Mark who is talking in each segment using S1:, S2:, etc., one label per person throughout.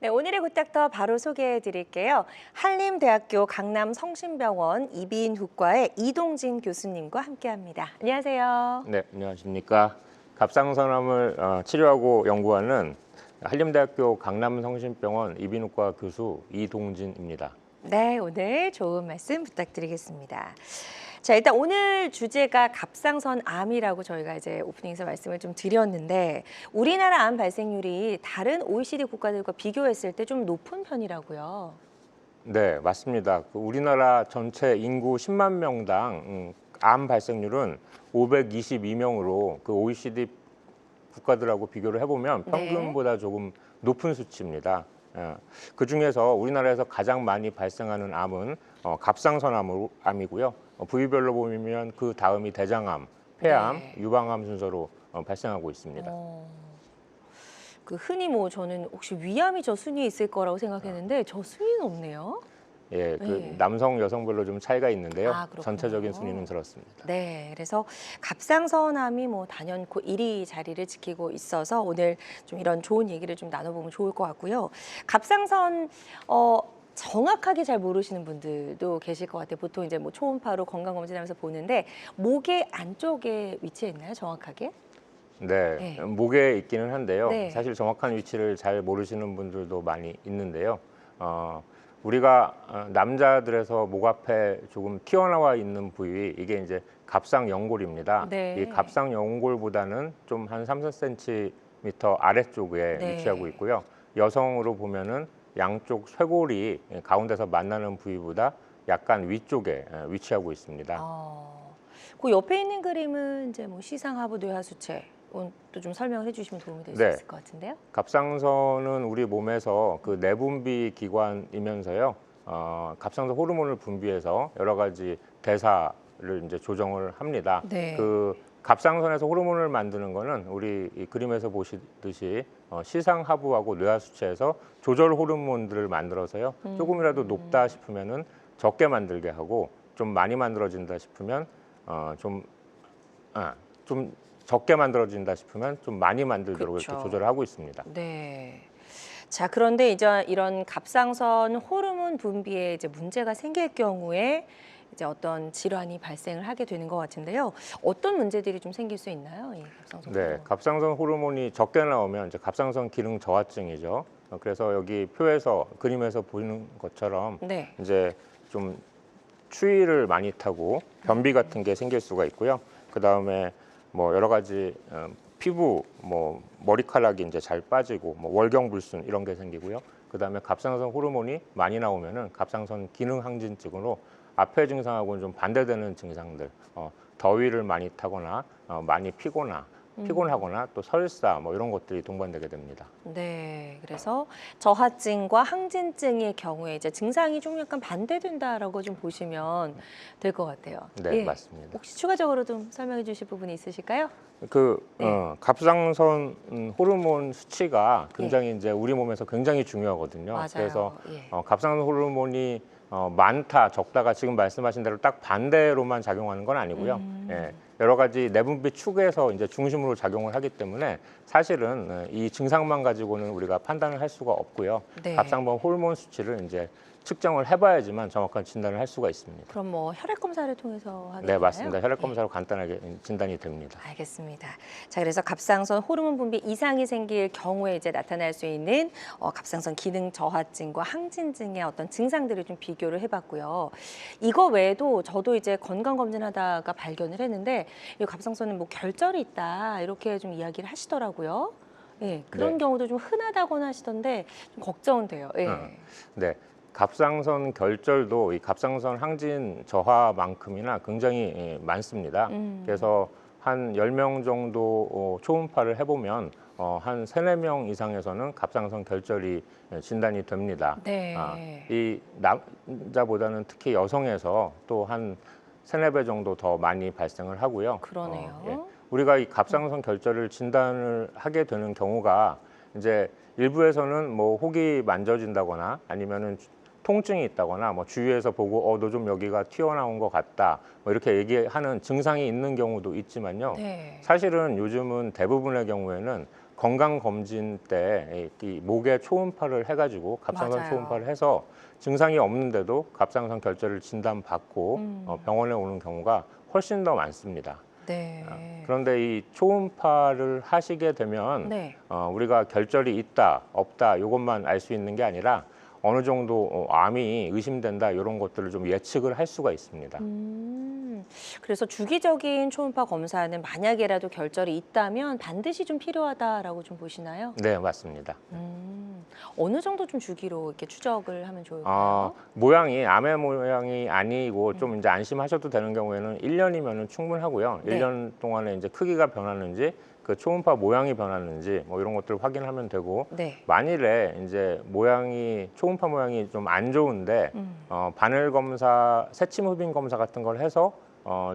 S1: 네, 오늘의 굿닥터 바로 소개해 드릴게요. 한림대학교 강남성심병원 이비인후과의 이동진 교수님과 함께합니다. 안녕하세요.
S2: 네, 안녕하십니까. 갑상선암을 치료하고 연구하는 한림대학교 강남성심병원 이비인후과 교수 이동진입니다.
S1: 네, 오늘 좋은 말씀 부탁드리겠습니다. 자, 일단 오늘 주제가 갑상선암이라고 저희가 이제 오프닝에서 말씀을 좀 드렸는데 우리나라 암 발생률이 다른 OECD 국가들과 비교했을 때 좀 높은 편이라고요.
S2: 네, 맞습니다. 우리나라 전체 인구 10만 명당 암 발생률은 522명으로 그 OECD 국가들하고 비교를 해보면
S1: 네.
S2: 평균보다 조금 높은 수치입니다. 그 중에서 우리나라에서 가장 많이 발생하는 암은 갑상선암이고요. 부위별로 보면 그 다음이 대장암, 폐암,
S1: 네.
S2: 유방암 순서로 발생하고 있습니다.
S1: 그 흔히 뭐 저는 혹시 위암이 저 순위에 있을 거라고 생각했는데 저 순위는 없네요.
S2: 예, 그
S1: 네.
S2: 남성, 여성별로 좀 차이가 있는데요.
S1: 아, 그렇군요.
S2: 전체적인 순위는 그렇습니다.
S1: 네, 그래서 갑상선암이 뭐 단연코 1위 자리를 지키고 있어서 오늘 좀 이런 좋은 얘기를 좀 나눠보면 좋을 것 같고요. 갑상선 정확하게 잘 모르시는 분들도 계실 것 같아요. 보통 이제 뭐 초음파로 건강검진하면서 보는데 목의 안쪽에 위치해 있나요, 정확하게?
S2: 네,
S1: 네.
S2: 목에 있기는 한데요.
S1: 네.
S2: 사실 정확한 위치를 잘 모르시는 분들도 많이 있는데요. 우리가 남자들에서 목 앞에 조금 튀어나와 있는 부위, 이게 이제 갑상연골입니다.
S1: 네.
S2: 이 갑상연골보다는 좀 한 3, 4cm 아래쪽에
S1: 네.
S2: 위치하고 있고요. 여성으로 보면은 양쪽 쇄골이 가운데서 만나는 부위보다 약간 위쪽에 위치하고 있습니다.
S1: 그 옆에 있는 그림은 이제 뭐 시상하부 뇌하수체 또 좀 설명을 해주시면 도움이 될 수
S2: 네.
S1: 있을 것 같은데요.
S2: 갑상선은 우리 몸에서 그 내분비 기관이면서요. 갑상선 호르몬을 분비해서 여러 가지 대사를 이제 조정을 합니다.
S1: 네.
S2: 그 갑상선에서 호르몬을 만드는 거는 우리 이 그림에서 보시듯이 시상하부하고 뇌하수체에서 조절 호르몬들을 만들어서요. 조금이라도 높다 싶으면은 적게 만들게 하고 좀 많이 만들어진다 싶으면 좀 적게 만들어진다 싶으면 좀 많이 만들도록
S1: 그렇죠.
S2: 이렇게 조절을 하고 있습니다.
S1: 네. 자, 그런데 이제 이런 갑상선 호르몬 분비에 이제 문제가 생길 경우에 이제 어떤 질환이 발생을 하게 되는 것 같은데요. 어떤 문제들이 좀 생길 수 있나요? 이 갑상선
S2: 네,
S1: 호르몬.
S2: 갑상선 호르몬이 적게 나오면 이제 갑상선 기능 저하증이죠. 그래서 여기 표에서 그림에서 보이는 것처럼
S1: 네.
S2: 이제 좀 추위를 많이 타고 변비 같은 게 생길 수가 있고요. 그 다음에 뭐 여러 가지 피부, 뭐 머리카락이 이제 잘 빠지고 뭐 월경불순 이런 게 생기고요. 그 다음에 갑상선 호르몬이 많이 나오면은 갑상선 기능 항진증으로 앞에 증상하고는 좀 반대되는 증상들, 더위를 많이 타거나 많이 피곤하거나 또 설사 뭐 이런 것들이 동반되게 됩니다.
S1: 네, 그래서 저하증과 항진증의 경우에 이제 증상이 좀 약간 반대된다라고 좀 보시면 될 것 같아요.
S2: 네,
S1: 예.
S2: 맞습니다.
S1: 혹시 추가적으로 좀 설명해 주실 부분이 있으실까요?
S2: 그 갑상선 호르몬 수치가 굉장히 이제 우리 몸에서 굉장히 중요하거든요.
S1: 맞아요.
S2: 그래서
S1: 예.
S2: 갑상선 호르몬이 많다, 적다가 지금 말씀하신 대로 딱 반대로만 작용하는 건 아니고요. 예, 여러 가지 내분비 축에서 이제 중심으로 작용을 하기 때문에 사실은 이 증상만 가지고는 우리가 판단을 할 수가 없고요.
S1: 네.
S2: 갑상선 호르몬 수치를 이제 측정을 해봐야지만 정확한 진단을 할 수가 있습니다.
S1: 그럼 뭐 혈액 검사를 통해서 하게
S2: 네,
S1: 되나요?
S2: 맞습니다. 혈액
S1: 예.
S2: 검사로 간단하게 진단이 됩니다.
S1: 알겠습니다. 자, 그래서 갑상선 호르몬 분비 이상이 생길 경우에 이제 나타날 수 있는 갑상선 기능 저하증과 항진증의 어떤 증상들을 좀 비교를 해봤고요. 이거 외에도 저도 이제 건강 검진하다가 발견을 했는데 이 갑상선은 뭐 결절이 있다 이렇게 좀 이야기를 하시더라고요. 예, 그런
S2: 네.
S1: 경우도 좀 흔하다고는 하시던데 좀 걱정은 돼요. 예.
S2: 네, 갑상선 결절도 이 갑상선 항진 저하만큼이나 굉장히 많습니다. 그래서 한 10명 정도 초음파를 해보면 한 3, 4명 이상에서는 갑상선 결절이 진단이 됩니다.
S1: 네.
S2: 이 남자보다는 특히 여성에서 또 한 3, 4배 정도 더 많이 발생을 하고요.
S1: 그러네요.
S2: 예. 우리가 이 갑상선 결절을 진단을 하게 되는 경우가 이제 일부에서는 뭐 혹이 만져진다거나 아니면은 통증이 있다거나 뭐 주위에서 보고 너 좀 여기가 튀어나온 것 같다 뭐 이렇게 얘기하는 증상이 있는 경우도 있지만요.
S1: 네.
S2: 사실은 요즘은 대부분의 경우에는 건강 검진 때 이 목에 초음파를 해가지고 갑상선
S1: 맞아요.
S2: 초음파를 해서 증상이 없는데도 갑상선 결절을 진단받고 병원에 오는 경우가 훨씬 더 많습니다.
S1: 네.
S2: 그런데 이 초음파를 하시게 되면
S1: 네.
S2: 우리가 결절이 있다, 없다 이것만 알 수 있는 게 아니라 어느 정도 암이 의심된다 이런 것들을 좀 예측을 할 수가 있습니다.
S1: 그래서 주기적인 초음파 검사는 만약에라도 결절이 있다면 반드시 좀 필요하다라고 좀 보시나요?
S2: 네, 맞습니다.
S1: 어느 정도 좀 주기로 이렇게 추적을 하면 좋을까요?
S2: 모양이 암의 모양이 아니고 좀 이제 안심하셔도 되는 경우에는 1년이면 충분하고요.
S1: 네.
S2: 1년 동안에 이제 크기가 변하는지 그 초음파 모양이 변하는지 뭐 이런 것들을 확인하면 되고
S1: 네.
S2: 만일에 이제 초음파 모양이 좀 안 좋은데 바늘 검사, 새침 흡인 검사 같은 걸 해서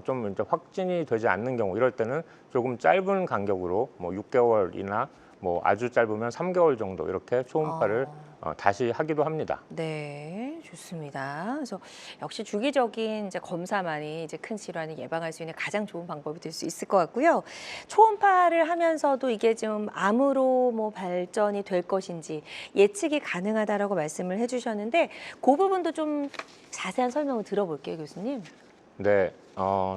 S2: 좀 이제 확진이 되지 않는 경우 이럴 때는 조금 짧은 간격으로 뭐 6개월이나 뭐 아주 짧으면 3개월 정도 이렇게 초음파를 다시 하기도 합니다.
S1: 네, 좋습니다. 그래서 역시 주기적인 이제 검사만이 이제 큰 질환을 예방할 수 있는 가장 좋은 방법이 될 수 있을 것 같고요. 초음파를 하면서도 이게 좀 암으로 뭐 발전이 될 것인지 예측이 가능하다라고 말씀을 해주셨는데 그 부분도 좀 자세한 설명을 들어볼게요, 교수님.
S2: 네,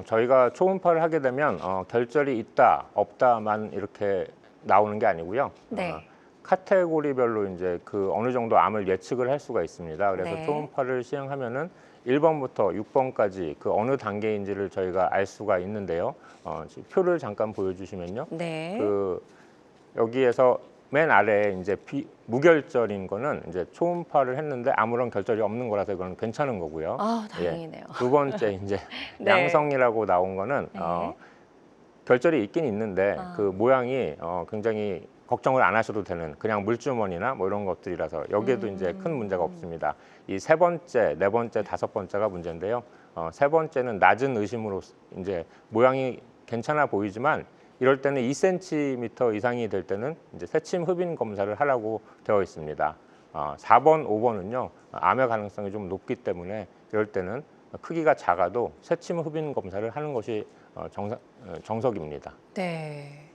S2: 저희가 초음파를 하게 되면 결절이 있다, 없다만 이렇게 나오는 게 아니고요.
S1: 네.
S2: 카테고리별로 이제 그 어느 정도 암을 예측을 할 수가 있습니다. 그래서
S1: 네.
S2: 초음파를 시행하면은 1번부터 6번까지 그 어느 단계인지를 저희가 알 수가 있는데요. 지금 표를 잠깐 보여주시면요.
S1: 네.
S2: 그 여기에서 맨 아래에 이제 무결절인 거는 이제 초음파를 했는데 아무런 결절이 없는 거라서 이건 괜찮은 거고요.
S1: 아, 다행이네요.
S2: 두 번째 이제
S1: 네.
S2: 양성이라고 나온 거는
S1: 네.
S2: 결절이 있긴 있는데
S1: 아.
S2: 그 모양이 굉장히 걱정을 안 하셔도 되는 그냥 물주머니나 뭐 이런 것들이라서 여기에도 이제 큰 문제가 없습니다. 이 세 번째, 네 번째, 다섯 번째가 문제인데요. 세 번째는 낮은 의심으로 이제 모양이 괜찮아 보이지만 이럴 때는 2cm 이상이 될 때는 이제 새침 흡인 검사를 하라고 되어 있습니다. 4번, 5번은요 암의 가능성이 좀 높기 때문에 이럴 때는 크기가 작아도 새침 흡인 검사를 하는 것이 정석입니다.
S1: 네.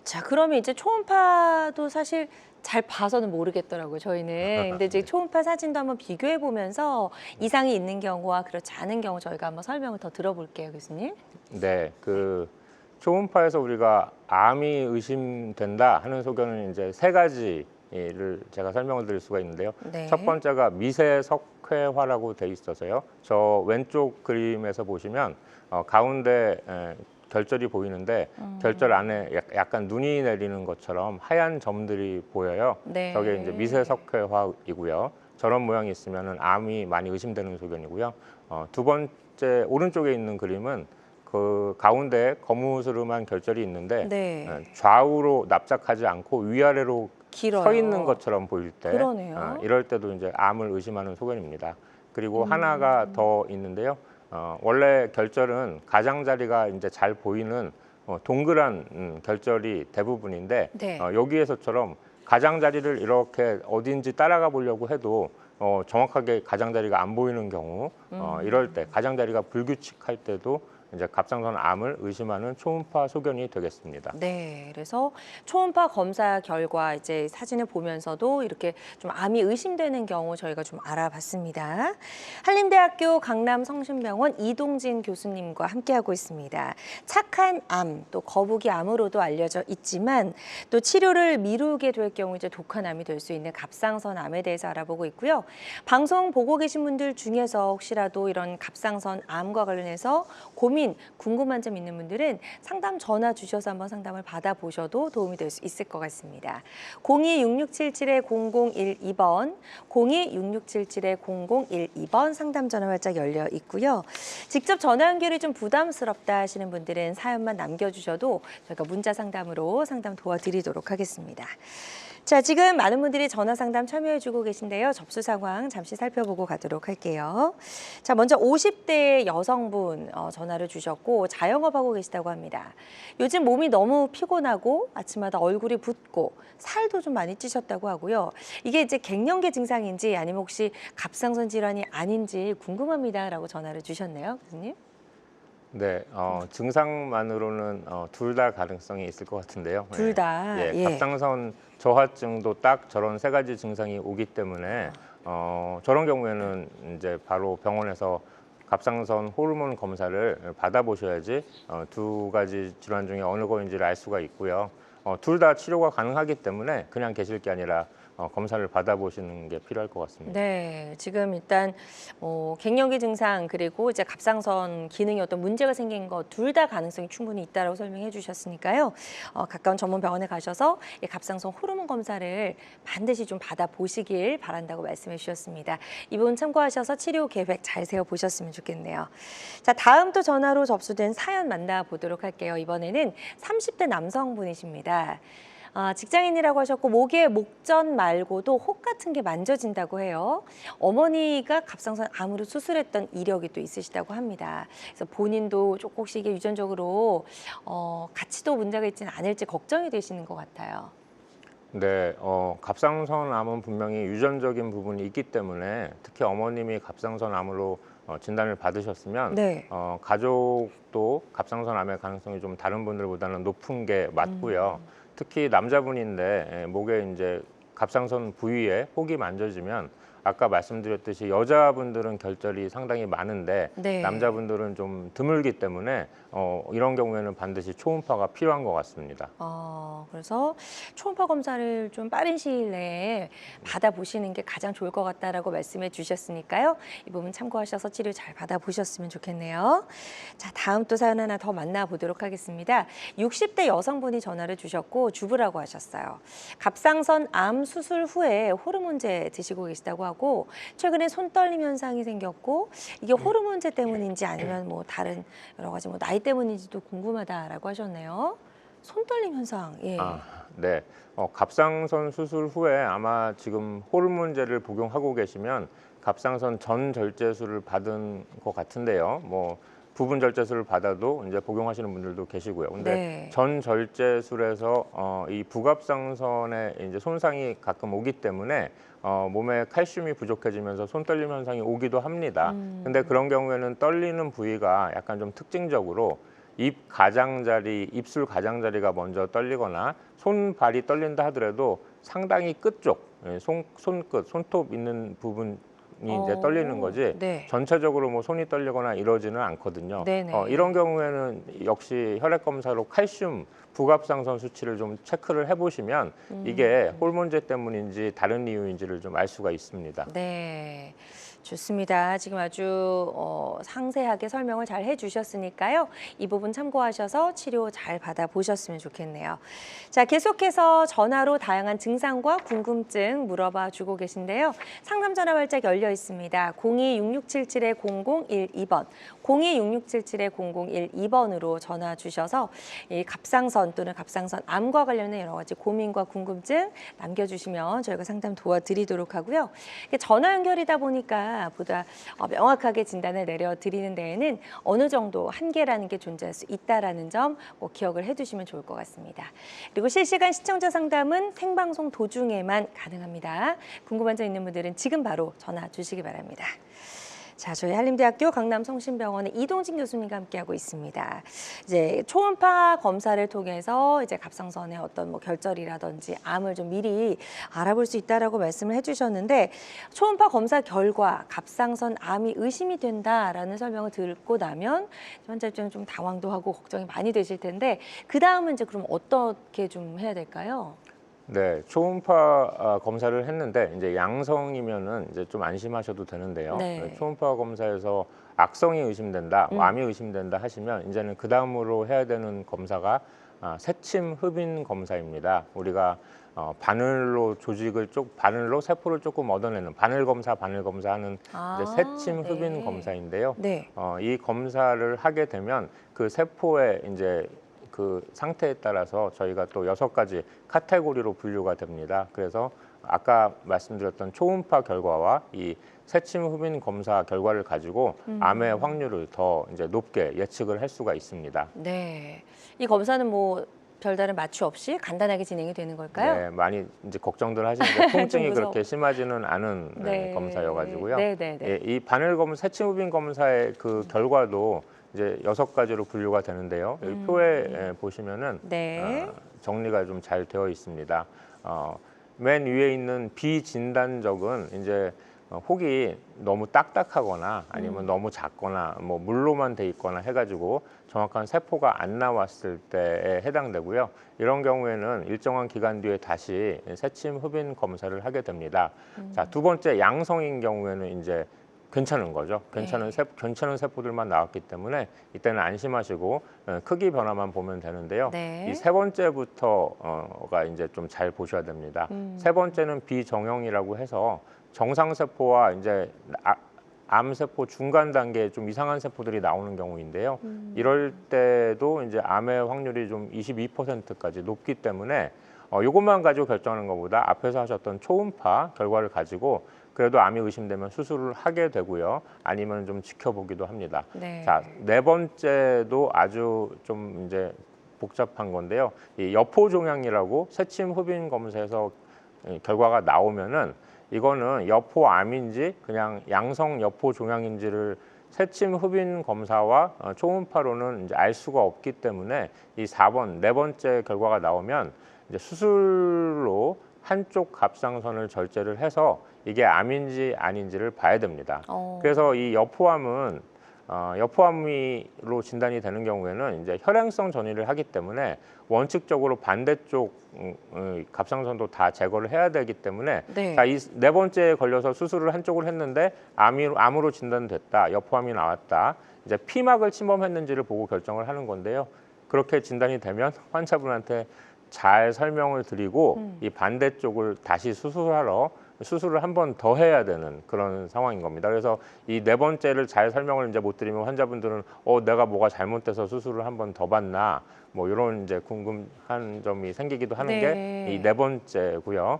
S1: 자, 그러면 이제 초음파도 사실 잘 봐서는 모르겠더라고요, 저희는. 근데 이제 초음파 사진도 한번 비교해 보면서 이상이 있는 경우와 그렇지 않은 경우 저희가 한번 설명을 더 들어볼게요, 교수님.
S2: 네, 그 초음파에서 우리가 암이 의심된다 하는 소견은 이제 세 가지를 제가 설명을 드릴 수가 있는데요.
S1: 네.
S2: 첫 번째가 미세석회화라고 돼 있어서요. 저 왼쪽 그림에서 보시면 가운데 결절이 보이는데 결절 안에 약간 눈이 내리는 것처럼 하얀 점들이 보여요.
S1: 네.
S2: 저게 이제 미세석회화이고요. 저런 모양이 있으면 암이 많이 의심되는 소견이고요. 두 번째 오른쪽에 있는 그림은 그 가운데 거무스름한 결절이 있는데
S1: 네.
S2: 좌우로 납작하지 않고 위아래로
S1: 길어요.
S2: 서 있는 것처럼 보일 때
S1: 그러네요.
S2: 이럴 때도 이제 암을 의심하는 소견입니다. 그리고 하나가 더 있는데요. 원래 결절은 가장자리가 이제 잘 보이는 동그란 결절이 대부분인데
S1: 네.
S2: 여기에서처럼 가장자리를 이렇게 어딘지 따라가 보려고 해도 정확하게 가장자리가 안 보이는 경우 이럴 때 가장자리가 불규칙할 때도 이제 갑상선 암을 의심하는 초음파 소견이 되겠습니다.
S1: 네, 그래서 초음파 검사 결과 이제 사진을 보면서도 이렇게 좀 암이 의심되는 경우 저희가 좀 알아봤습니다. 한림대학교 강남성심병원 이동진 교수님과 함께하고 있습니다. 착한 암, 또 거북이 암으로도 알려져 있지만 또 치료를 미루게 될 경우 이제 독한 암이 될 수 있는 갑상선 암에 대해서 알아보고 있고요. 방송 보고 계신 분들 중에서 혹시라도 이런 갑상선 암과 관련해서 고민, 궁금한 점 있는 분들은 상담 전화 주셔서 한번 상담을 받아보셔도 도움이 될 수 있을 것 같습니다. 02-6677-0012번, 02-6677-0012번 상담 전화 활짝 열려 있고요. 직접 전화 연결이 좀 부담스럽다 하시는 분들은 사연만 남겨주셔도 저희가 문자 상담으로 상담 도와드리도록 하겠습니다. 자, 지금 많은 분들이 전화 상담 참여해주고 계신데요. 접수 상황 잠시 살펴보고 가도록 할게요. 자, 먼저 50대 여성분 전화를 주셨고 자영업하고 계시다고 합니다. 요즘 몸이 너무 피곤하고 아침마다 얼굴이 붓고 살도 좀 많이 찌셨다고 하고요. 이게 이제 갱년기 증상인지 아니면 혹시 갑상선 질환이 아닌지 궁금합니다라고 전화를 주셨네요, 교수님.
S2: 네, 증상만으로는 둘 다 가능성이 있을 것 같은데요.
S1: 둘 다.
S2: 예,
S1: 예.
S2: 갑상선 저하증도 딱 저런 세 가지 증상이 오기 때문에 저런 경우에는 이제 바로 병원에서 갑상선 호르몬 검사를 받아보셔야지 두 가지 질환 중에 어느 거인지를 알 수가 있고요. 둘 다 치료가 가능하기 때문에 그냥 계실 게 아니라 검사를 받아보시는 게 필요할 것 같습니다.
S1: 네, 지금 일단 갱년기 증상 그리고 이제 갑상선 기능에 어떤 문제가 생긴 것 둘 다 가능성이 충분히 있다라고 설명해 주셨으니까요. 가까운 전문 병원에 가셔서 이 갑상선 호르몬 검사를 반드시 좀 받아보시길 바란다고 말씀해 주셨습니다. 이 부분 참고하셔서 치료 계획 잘 세워보셨으면 좋겠네요. 자, 다음 또 전화로 접수된 사연 만나보도록 할게요. 이번에는 30대 남성분이십니다. 직장인이라고 하셨고 목에 목전 말고도 혹 같은 게 만져진다고 해요. 어머니가 갑상선 암으로 수술했던 이력이 또 있으시다고 합니다. 그래서 본인도 조금씩 이게 유전적으로 같이도 문제가 있지는 않을지 걱정이 되시는 것 같아요.
S2: 네, 갑상선 암은 분명히 유전적인 부분이 있기 때문에 특히 어머님이 갑상선 암으로 진단을 받으셨으면
S1: 네.
S2: 가족도 갑상선 암의 가능성이 좀 다른 분들보다는 높은 게 맞고요. 특히 남자분인데 목에 이제 갑상선 부위에 혹이 만져지면 아까 말씀드렸듯이 여자분들은 결절이 상당히 많은데
S1: 네.
S2: 남자분들은 좀 드물기 때문에 이런 경우에는 반드시 초음파가 필요한 것 같습니다.
S1: 그래서 초음파 검사를 좀 빠른 시일 내에 받아보시는 게 가장 좋을 것 같다라고 말씀해 주셨으니까요. 이 부분 참고하셔서 치료 잘 받아보셨으면 좋겠네요. 자, 다음 또 사연 하나 더 만나보도록 하겠습니다. 60대 여성분이 전화를 주셨고 주부라고 하셨어요. 갑상선 암 수술 후에 호르몬제 드시고 계시다고 하고 최근에 손 떨림 현상이 생겼고 이게 호르몬제 때문인지 아니면 뭐 다른 여러 가지 뭐 나이 때문인지도 궁금하다라고 하셨네요. 손떨림 현상. 예.
S2: 네. 갑상선 수술 후에 아마 지금 호르몬제를 복용하고 계시면 갑상선 전 절제술을 받은 것 같은데요. 뭐 부분 절제술을 받아도 이제 복용하시는 분들도 계시고요. 근데
S1: 네.
S2: 전 절제술에서 이 부갑상선에 이제 손상이 가끔 오기 때문에 몸에 칼슘이 부족해지면서 손 떨림 현상이 오기도 합니다. 근데 그런 경우에는 떨리는 부위가 약간 좀 특징적으로 입 가장자리, 입술 가장자리가 먼저 떨리거나 손발이 떨린다 하더라도 상당히 끝쪽, 손끝, 손톱 있는 부분이 이제 떨리는 거지
S1: 네.
S2: 전체적으로 뭐 손이 떨리거나 이러지는 않거든요.
S1: 네네.
S2: 이런 경우에는 역시 혈액 검사로 칼슘 부갑상선 수치를 좀 체크를 해보시면 이게 호르몬제 때문인지 다른 이유인지를 좀 알 수가 있습니다.
S1: 네. 좋습니다. 지금 아주 상세하게 설명을 잘 해주셨으니까요. 이 부분 참고하셔서 치료 잘 받아보셨으면 좋겠네요. 자, 계속해서 전화로 다양한 증상과 궁금증 물어봐 주고 계신데요. 상담 전화 활짝 열려 있습니다. 02-6677-0012번, 02-6677-0012번으로 전화 주셔서 이 갑상선 또는 갑상선 암과 관련된 여러 가지 고민과 궁금증 남겨주시면 저희가 상담 도와드리도록 하고요. 전화 연결이다 보니까 보다 명확하게 진단을 내려드리는 데에는 어느 정도 한계라는 게 존재할 수 있다는 점 꼭 기억을 해두시면 좋을 것 같습니다. 그리고 실시간 시청자 상담은 생방송 도중에만 가능합니다. 궁금한 점 있는 분들은 지금 바로 전화 주시기 바랍니다. 자, 저희 한림대학교 강남성심병원의 이동진 교수님과 함께하고 있습니다. 이제 초음파 검사를 통해서 이제 갑상선의 어떤 뭐 결절이라든지 암을 좀 미리 알아볼 수 있다라고 말씀을 해주셨는데 초음파 검사 결과 갑상선 암이 의심이 된다라는 설명을 듣고 나면 환자 입장에 좀 당황도 하고 걱정이 많이 되실 텐데 그 다음은 이제 그럼 어떻게 좀 해야 될까요?
S2: 네, 초음파 검사를 했는데 이제 양성이면은 이제 좀 안심하셔도 되는데요.
S1: 네.
S2: 초음파 검사에서 악성이 의심된다, 암이 의심된다 하시면 이제는 그 다음으로 해야 되는 검사가 새침 흡인 검사입니다. 우리가 바늘로 바늘로 세포를 조금 얻어내는 바늘 검사 하는 이제 새침
S1: 네.
S2: 흡인 검사인데요.
S1: 네.
S2: 이 검사를 하게 되면 그 세포의 이제 그 상태에 따라서 저희가 또 6가지 카테고리로 분류가 됩니다. 그래서 아까 말씀드렸던 초음파 결과와 이 새침 흡인 검사 결과를 가지고 암의 확률을 더 이제 높게 예측을 할 수가 있습니다.
S1: 네. 이 검사는 뭐 별다른 마취 없이 간단하게 진행이 되는 걸까요?
S2: 네, 많이 이제 걱정들 하시는데 통증이
S1: 무서워.
S2: 그렇게 심하지는 않은
S1: 네.
S2: 검사여가지고요.
S1: 네, 네, 네.
S2: 이 바늘 검사, 새침 흡인 검사의 그 결과도 이제 6가지로 분류가 되는데요. 여기 표에 보시면은
S1: 네.
S2: 정리가 좀 잘 되어 있습니다. 맨 위에 있는 비진단적은 이제 혹이 너무 딱딱하거나 아니면 너무 작거나 뭐 물로만 돼 있거나 해가지고 정확한 세포가 안 나왔을 때에 해당되고요. 이런 경우에는 일정한 기간 뒤에 다시 새침 흡인 검사를 하게 됩니다. 자, 두 번째 양성인 경우에는 이제 괜찮은 거죠. 괜찮은 세포들만 나왔기 때문에 이때는 안심하시고 크기 변화만 보면 되는데요.
S1: 네.
S2: 이 세 번째부터가 이제 좀 잘 보셔야 됩니다. 세 번째는 비정형이라고 해서 정상 세포와 이제 암 세포 중간 단계에 좀 이상한 세포들이 나오는 경우인데요. 이럴 때도 이제 암의 확률이 좀 22%까지 높기 때문에 이것만 가지고 결정하는 것보다 앞에서 하셨던 초음파 결과를 가지고 그래도 암이 의심되면 수술을 하게 되고요. 아니면 좀 지켜보기도 합니다.
S1: 네.
S2: 자, 네 번째도 아주 좀 이제 복잡한 건데요. 이 여포 종양이라고 새침 흡인 검사에서 결과가 나오면은 이거는 여포암인지 그냥 양성 여포 종양인지를 새침 흡인 검사와 초음파로는 이제 알 수가 없기 때문에 이 4번 네 번째 결과가 나오면 이제 수술로 한쪽 갑상선을 절제를 해서 이게 암인지 아닌지를 봐야 됩니다. 그래서 이 여포암은 여포암으로 진단이 되는 경우에는 이제 혈행성 전이를 하기 때문에 원칙적으로 반대쪽 갑상선도 다 제거를 해야 되기 때문에
S1: 네.
S2: 자, 이 네 번째에 걸려서 수술을 한쪽을 했는데 암으로 진단됐다, 여포암이 나왔다. 이제 피막을 침범했는지를 보고 결정을 하는 건데요. 그렇게 진단이 되면 환자분한테 잘 설명을 드리고 이 반대쪽을 다시 수술을 한 번 더 해야 되는 그런 상황인 겁니다. 그래서 이 네 번째를 잘 설명을 이제 못 드리면 환자분들은 내가 뭐가 잘못돼서 수술을 한 번 더 받나 뭐 이런 이제 궁금한 점이 생기기도 하는 게 이 네 번째고요.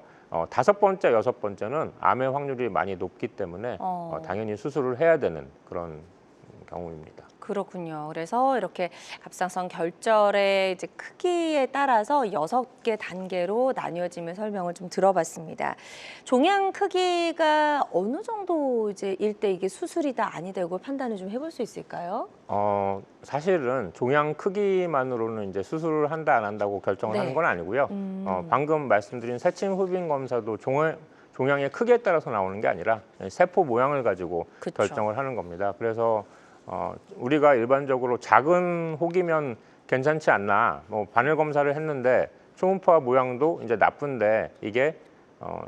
S2: 다섯 번째, 여섯 번째는 암의 확률이 많이 높기 때문에 당연히 수술을 해야 되는 그런 경우입니다.
S1: 그렇군요. 그래서 이렇게 갑상선 결절의 이제 크기에 따라서 6개 단계로 나뉘어짐을 설명을 좀 들어봤습니다. 종양 크기가 어느 정도 이제 일 때 이게 수술이다 아니다 이걸 판단을 좀 해볼 수 있을까요?
S2: 사실은 종양 크기만으로는 이제 수술을 한다 안 한다고 결정을
S1: 네.
S2: 하는 건 아니고요. 방금 말씀드린 새침 흡인 검사도 종양의 크기에 따라서 나오는 게 아니라 세포 모양을 가지고
S1: 그쵸.
S2: 결정을 하는 겁니다. 그래서 우리가 일반적으로 작은 혹이면 괜찮지 않나, 뭐 바늘 검사를 했는데 초음파 모양도 이제 나쁜데 이게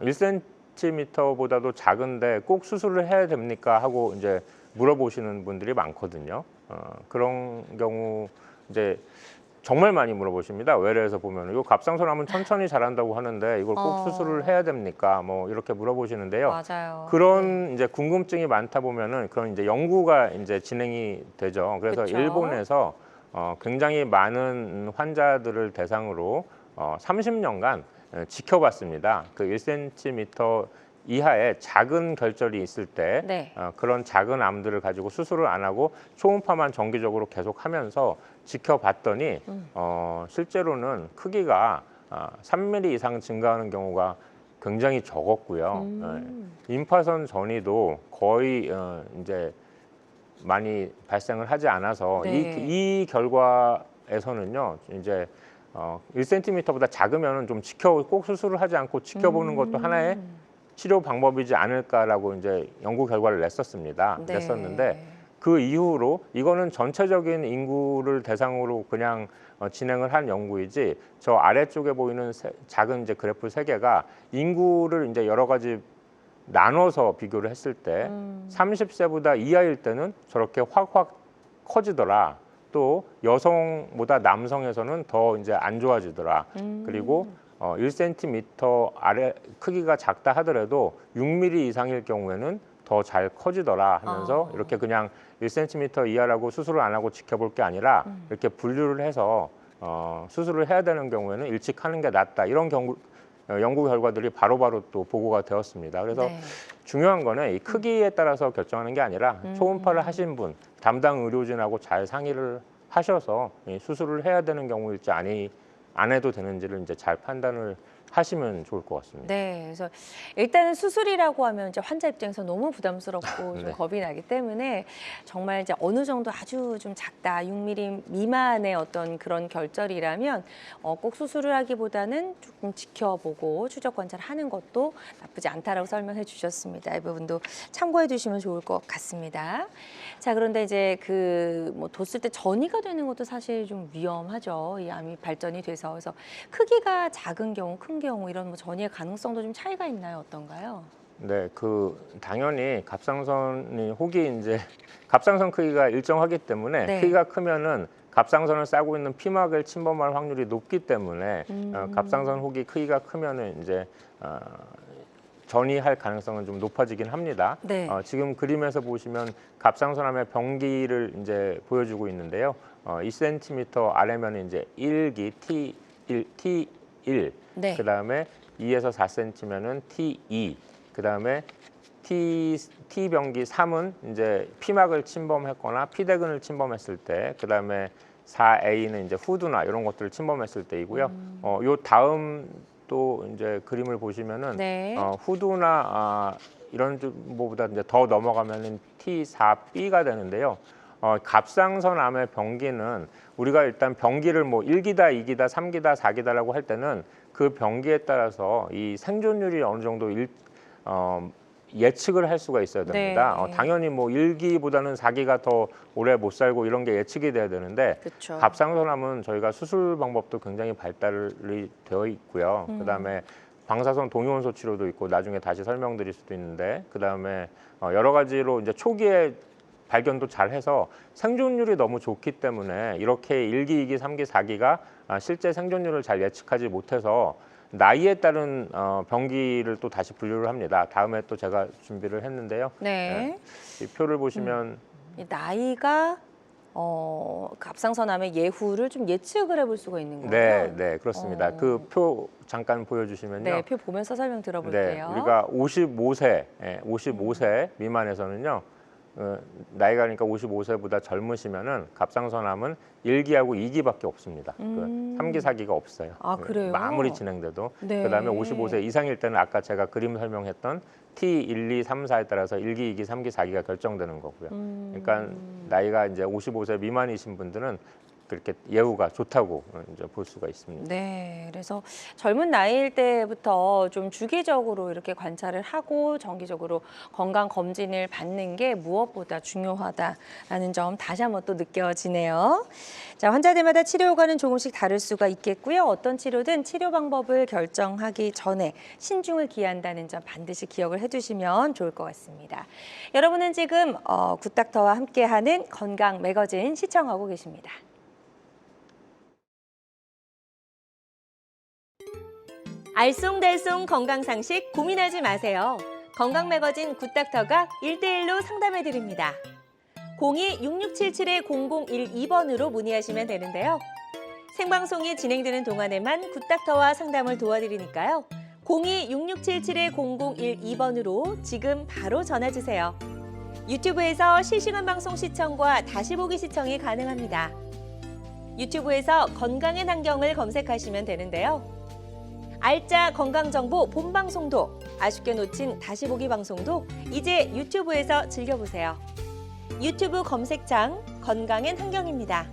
S2: 1cm보다도 작은데 꼭 수술을 해야 됩니까 하고 이제 물어보시는 분들이 많거든요. 그런 경우 이제 정말 많이 물어보십니다. 외래에서 보면 이거 갑상선 하면 천천히 자란다고 하는데 이걸 꼭 수술을 해야 됩니까? 뭐 이렇게 물어보시는데요.
S1: 맞아요.
S2: 그런 이제 궁금증이 많다 보면은 그런 이제 연구가 이제 진행이 되죠. 그래서
S1: 그쵸.
S2: 일본에서 굉장히 많은 환자들을 대상으로 30년간 지켜봤습니다. 그 1cm 이하의 작은 결절이 있을 때
S1: 네.
S2: 그런 작은 암들을 가지고 수술을 안 하고 초음파만 정기적으로 계속하면서 지켜봤더니 실제로는 크기가 3mm 이상 증가하는 경우가 굉장히 적었고요. 임파선 전이도 거의 이제 많이 발생을 하지 않아서
S1: 네.
S2: 이 결과에서는요 이제 1cm보다 작으면 좀 꼭 수술을 하지 않고 지켜보는 것도 하나의 치료 방법이지 않을까라고 이제 연구 결과를 냈었습니다.
S1: 네.
S2: 냈었는데 그 이후로 이거는 전체적인 인구를 대상으로 그냥 진행을 한 연구이지 저 아래쪽에 보이는 작은 이제 그래프 3개가 인구를 이제 여러 가지 나눠서 비교를 했을 때 30세보다 이하일 때는 저렇게 확확 커지더라. 또 여성보다 남성에서는 더 이제 안 좋아지더라. 그리고 1cm 아래 크기가 작다 하더라도 6mm 이상일 경우에는 더 잘 커지더라 하면서 이렇게 그냥 1cm 이하라고 수술을 안 하고 지켜볼 게 아니라 이렇게 분류를 해서 수술을 해야 되는 경우에는 일찍 하는 게 낫다. 이런 연구 결과들이 바로바로 또 보고가 되었습니다. 그래서
S1: 네. 중요한
S2: 중요한 거는 이 크기에 따라서 결정하는 게 아니라 초음파를 하신 분, 담당 의료진하고 잘 상의를 하셔서 이 수술을 해야 되는 경우일지 안 해도 되는지를 이제 잘 판단을 하시면 좋을 것 같습니다.
S1: 네, 그래서 일단은 수술이라고 하면 이제 환자 입장에서 너무 부담스럽고 좀
S2: 네.
S1: 겁이 나기 때문에 정말 이제 어느 정도 아주 좀 작다, 6mm 미만의 어떤 그런 결절이라면 꼭 수술을 하기보다는 조금 지켜보고 추적 관찰하는 것도 나쁘지 않다라고 설명해 주셨습니다. 이 부분도 참고해 주시면 좋을 것 같습니다. 자, 그런데 이제 그 뭐 뒀을 때 전이가 되는 것도 사실 좀 위험하죠. 이 암이 발전이 돼서. 그래서 크기가 작은 경우, 큰 경우 이런 뭐 전이의 가능성도 좀 차이가 있나요? 어떤가요?
S2: 네, 그 당연히 갑상선이 혹이 이제 갑상선 크기가 일정하기 때문에
S1: 네.
S2: 크기가 크면은 갑상선을 싸고 있는 피막을 침범할 확률이 높기 때문에 갑상선 혹이 크기가 크면은 이제 전이할 가능성은 좀 높아지긴 합니다.
S1: 네.
S2: 지금 그림에서 보시면 갑상선암의 병기를 이제 보여주고 있는데요. 2cm 아래면 이제 1기 T1,
S1: 네.
S2: 그다음에 2에서 4cm면은 T2, 그다음에 T 병기 3은 이제 피막을 침범했거나 피대근을 침범했을 때, 그다음에 4A는 이제 후두나 이런 것들을 침범했을 때이고요. 요 다음 또 이제 그림을 보시면은
S1: 네.
S2: 후두나 이런 뭐보다 이제 더 넘어가면은 T4B가 되는데요. 갑상선암의 병기는 우리가 일단 병기를 뭐 1기다, 2기다, 3기다, 4기다라고 할 때는 그 병기에 따라서 이 생존율이 어느 정도 예측을 할 수가 있어야 됩니다.
S1: 네.
S2: 당연히 뭐 1기보다는 4기가 더 오래 못 살고 이런 게 예측이 돼야 되는데
S1: 그렇죠.
S2: 갑상선암은 저희가 수술 방법도 굉장히 발달이 되어 있고요. 그다음에 방사선 동요원소 치료도 있고 나중에 다시 설명드릴 수도 있는데, 그다음에 여러 가지로 이제 초기에 발견도 잘 해서 생존율이 너무 좋기 때문에 이렇게 1기, 2기, 3기, 4기가 실제 생존율을 잘 예측하지 못해서 나이에 따른 병기를 또 다시 분류를 합니다. 다음에 또 제가 준비를 했는데요.
S1: 네.
S2: 이 표를 보시면
S1: 이 나이가 갑상선암의 예후를 좀 예측을 해볼 수가 있는 거예요.
S2: 네, 네, 그렇습니다.
S1: 어.
S2: 그 표 잠깐 보여주시면요.
S1: 네, 표 보면서 설명
S2: 네,
S1: 들어볼게요.
S2: 우리가 55세 미만에서는요. 나이가 그러니까 55세보다 젊으시면은 갑상선암은 1기하고 2기밖에 없습니다. 그 3기, 4기가 없어요.
S1: 아, 그래요?
S2: 아무리 진행돼도.
S1: 네.
S2: 그다음에 55세 이상일 때는 아까 제가 그림 설명했던 T1, 2, 3, 4에 따라서 1기, 2기, 3기, 4기가 결정되는 거고요. 그러니까 나이가 이제 55세 미만이신 분들은 그렇게 예후가 좋다고 이제 볼 수가 있습니다.
S1: 네, 그래서 젊은 나이일 때부터 좀 주기적으로 이렇게 관찰을 하고 정기적으로 건강 검진을 받는 게 무엇보다 중요하다라는 점 다시 한번 또 느껴지네요. 자, 환자들마다 치료 효과는 조금씩 다를 수가 있겠고요. 어떤 치료든 치료 방법을 결정하기 전에 신중을 기한다는 점 반드시 기억을 해두시면 좋을 것 같습니다. 여러분은 지금 굿닥터와 함께하는 건강 매거진 시청하고 계십니다. 알쏭달쏭 건강상식 고민하지 마세요. 건강매거진 굿닥터가 1대1로 상담해드립니다. 02-6677-0012번으로 문의하시면 되는데요. 생방송이 진행되는 동안에만 굿닥터와 상담을 도와드리니까요. 02-6677-0012번으로 지금 바로 전화주세요. 유튜브에서 실시간 방송 시청과 다시 보기 시청이 가능합니다. 유튜브에서 건강의 환경을 검색하시면 되는데요. 알짜 건강정보 본방송도, 아쉽게 놓친 다시 보기 방송도 이제 유튜브에서 즐겨보세요. 유튜브 검색창 건강엔 환경입니다.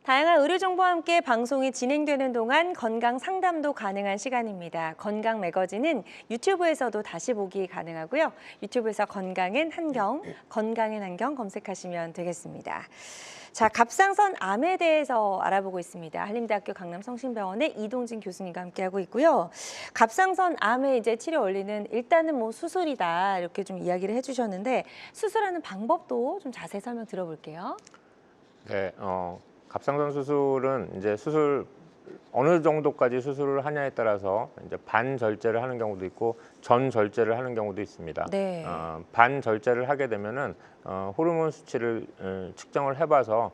S1: 다양한 의료 정보와 함께 방송이 진행되는 동안 건강 상담도 가능한 시간입니다. 건강 매거진은 유튜브에서도 다시 보기 가능하고요. 유튜브에서 건강엔 한경, 건강엔 한경 검색하시면 되겠습니다. 자, 갑상선 암에 대해서 알아보고 있습니다. 한림대학교 강남성심병원의 이동진 교수님과 함께하고 있고요. 갑상선 암의 이제 치료 원리는 일단은 뭐 수술이다 이렇게 좀 이야기를 해주셨는데 수술하는 방법도 좀 자세히 설명 들어볼게요.
S2: 네, 갑상선 수술은 이제 수술 어느 정도까지 수술을 하냐에 따라서 이제 반절제를 하는 경우도 있고 전절제를 하는 경우도 있습니다.
S1: 네.
S2: 반절제를 하게 되면은 호르몬 수치를 측정을 해봐서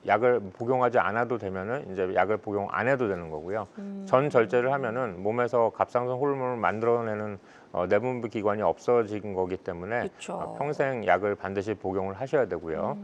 S2: 약을 복용하지 않아도 되면은 이제 약을 복용 안 해도 되는 거고요. 전절제를 하면은 몸에서 갑상선 호르몬을 만들어내는 내분비 기관이 없어진 거기 때문에
S1: 그쵸.
S2: 평생 약을 반드시 복용을 하셔야 되고요.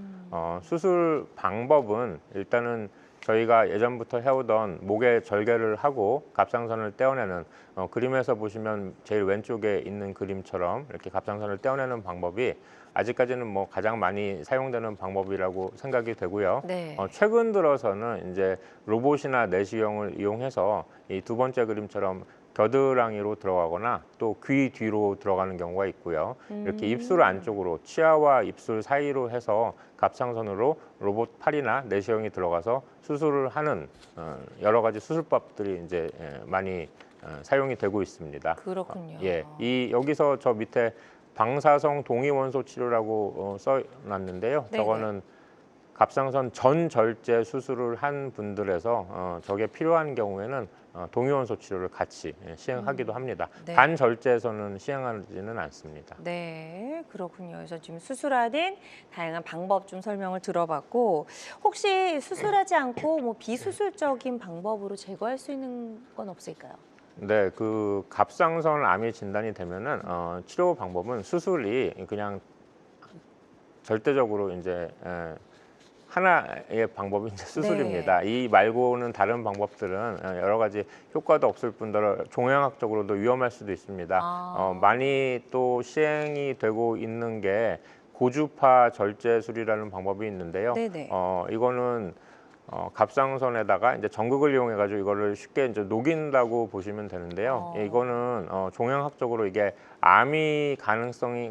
S2: 수술 방법은 일단은 저희가 예전부터 해오던 목에 절개를 하고 갑상선을 떼어내는 그림에서 보시면 제일 왼쪽에 있는 그림처럼 이렇게 갑상선을 떼어내는 방법이 아직까지는 뭐 가장 많이 사용되는 방법이라고 생각이 되고요.
S1: 네.
S2: 최근 들어서는 이제 로봇이나 내시경을 이용해서 이 두 번째 그림처럼 겨드랑이로 들어가거나 또 귀 뒤로 들어가는 경우가 있고요. 이렇게 입술 안쪽으로 치아와 입술 사이로 해서 갑상선으로 로봇 팔이나 내시경이 들어가서 수술을 하는 여러 가지 수술법들이 이제 많이 사용이 되고 있습니다.
S1: 그렇군요.
S2: 예, 여기서 저 밑에 방사성 동위원소 치료라고 써놨는데요.
S1: 네네.
S2: 저거는 갑상선 전절제 수술을 한 분들에서 저게 필요한 경우에는 동위원소 치료를 같이 시행하기도 합니다.
S1: 네.
S2: 반절제에서는 시행하지는 않습니다.
S1: 네, 그렇군요. 그래서 지금 수술하는 다양한 방법 좀 설명을 들어봤고 혹시 수술하지 않고 뭐 비수술적인 방법으로 제거할 수 있는 건 없을까요?
S2: 네, 그 갑상선 암이 진단이 되면은 치료 방법은 수술이 그냥 절대적으로 이제 하나의 방법이 이제 수술입니다. 이 말고는 다른 방법들은 여러 가지 효과도 없을 뿐더러 종양학적으로도 위험할 수도 있습니다. 많이 또 시행이 되고 있는 게 고주파 절제술이라는 방법이 있는데요.
S1: 네네.
S2: 이거는 갑상선에다가 이제 전극을 이용해 가지고 이거를 쉽게 이제 녹인다고 보시면 되는데요. 이거는 종양학적으로 이게 암 가능성이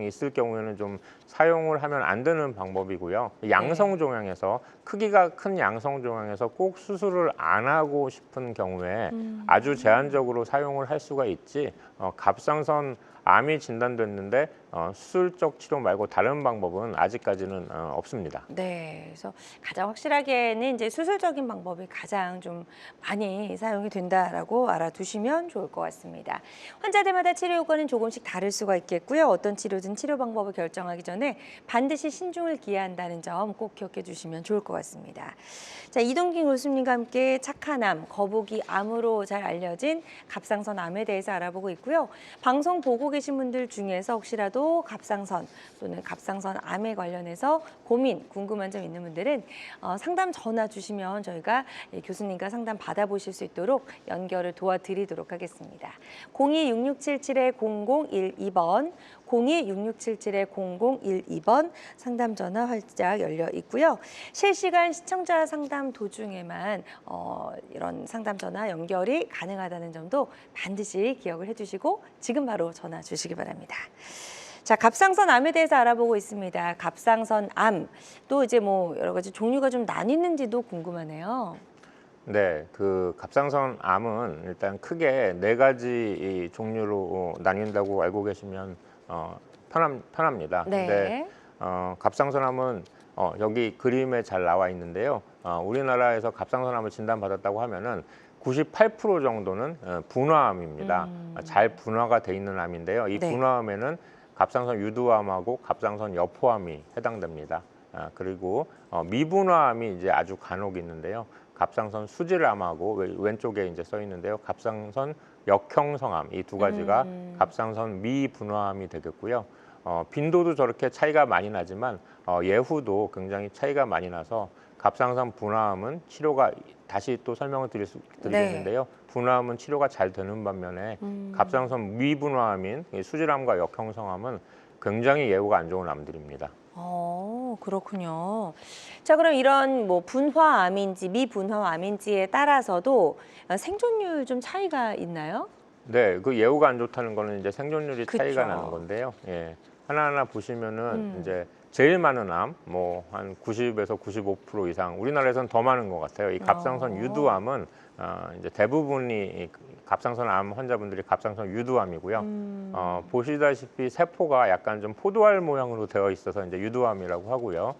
S2: 있을 경우에는 좀 사용을 하면 안 되는 방법이고요. 양성 종양에서 크기가 큰 양성 종양에서 꼭 수술을 안 하고 싶은 경우에 아주 제한적으로 사용을 할 수가 있지. 갑상선 암이 진단됐는데 수술적 치료 말고 다른 방법은 아직까지는 없습니다.
S1: 네, 그래서 가장 확실하게는 이제 수술적인 방법이 가장 좀 많이 사용이 된다라고 알아두시면 좋을 것 같습니다. 환자들마다 치료 효과는 조금씩 다를 수가 있겠고요. 어떤 치료든 치료 방법을 결정하기 전에 반드시 신중을 기해야 한다는 점 꼭 기억해 주시면 좋을 것 같습니다. 자, 이동긴 교수님과 함께 착한 암, 거북이 암으로 잘 알려진 갑상선 암에 대해서 알아보고 있고요. 방송 보고 계신 분들 중에서 혹시라도 갑상선 또는 갑상선 암에 관련해서 고민, 궁금한 점 있는 분들은 상담 전화 주시면 저희가 교수님과 상담 받아보실 수 있도록 연결을 도와드리도록 하겠습니다. 02-6677-0012번, 02-6677-0012번 상담 전화 활짝 열려 있고요. 실시간 시청자 상담 도중에만 이런 상담 전화 연결이 가능하다는 점도 반드시 기억을 해주시고 지금 바로 전화 주시기 바랍니다. 자, 갑상선 암에 대해서 알아보고 있습니다. 갑상선 암, 또 이제 뭐 여러 가지 종류가 좀 나뉘는지도 궁금하네요.
S2: 네, 그 갑상선 암은 일단 크게 4가지 종류로 나뉜다고 알고 계시면 편합니다.
S1: 네.
S2: 근데 갑상선 암은 여기 그림에 잘 나와 있는데요. 우리나라에서 갑상선 암을 진단받았다고 하면은 98% 정도는 분화암입니다. 잘 분화가 돼 있는 암인데요. 이
S1: 네.
S2: 분화암에는 갑상선 유두암하고 갑상선 여포암이 해당됩니다. 그리고 미분화암이 이제 아주 간혹 있는데요. 갑상선 수질암하고 왼쪽에 이제 써 있는데요. 갑상선 역형성암 이 두 가지가 갑상선 미분화암이 되겠고요. 빈도도 저렇게 차이가 많이 나지만 예후도 굉장히 차이가 많이 나서 갑상선 분화암은 치료가 다시 또 설명을 드리겠는데요. 분화암은 치료가 잘 되는 반면에 갑상선 미분화암인 수질암과 역형성암은 굉장히 예후가 안 좋은 암들입니다.
S1: 그렇군요. 자, 그럼 이런 뭐 분화암인지 미분화암인지에 따라서도 생존율 좀 차이가 있나요?
S2: 네, 그 예후가 안 좋다는 거는 이제 생존율이 차이가
S1: 그쵸.
S2: 나는 건데요. 예. 하나하나 보시면은
S1: 음.
S2: 이제 제일 많은 암, 뭐 한 90에서 95% 이상, 우리나라에서는 더 많은 것 같아요. 이 갑상선 유두암은 이제 대부분이 이 갑상선 암 환자분들이 갑상선 유두암이고요. 보시다시피 세포가 약간 좀 포도알 모양으로 되어 있어서 이제 유두암이라고 하고요.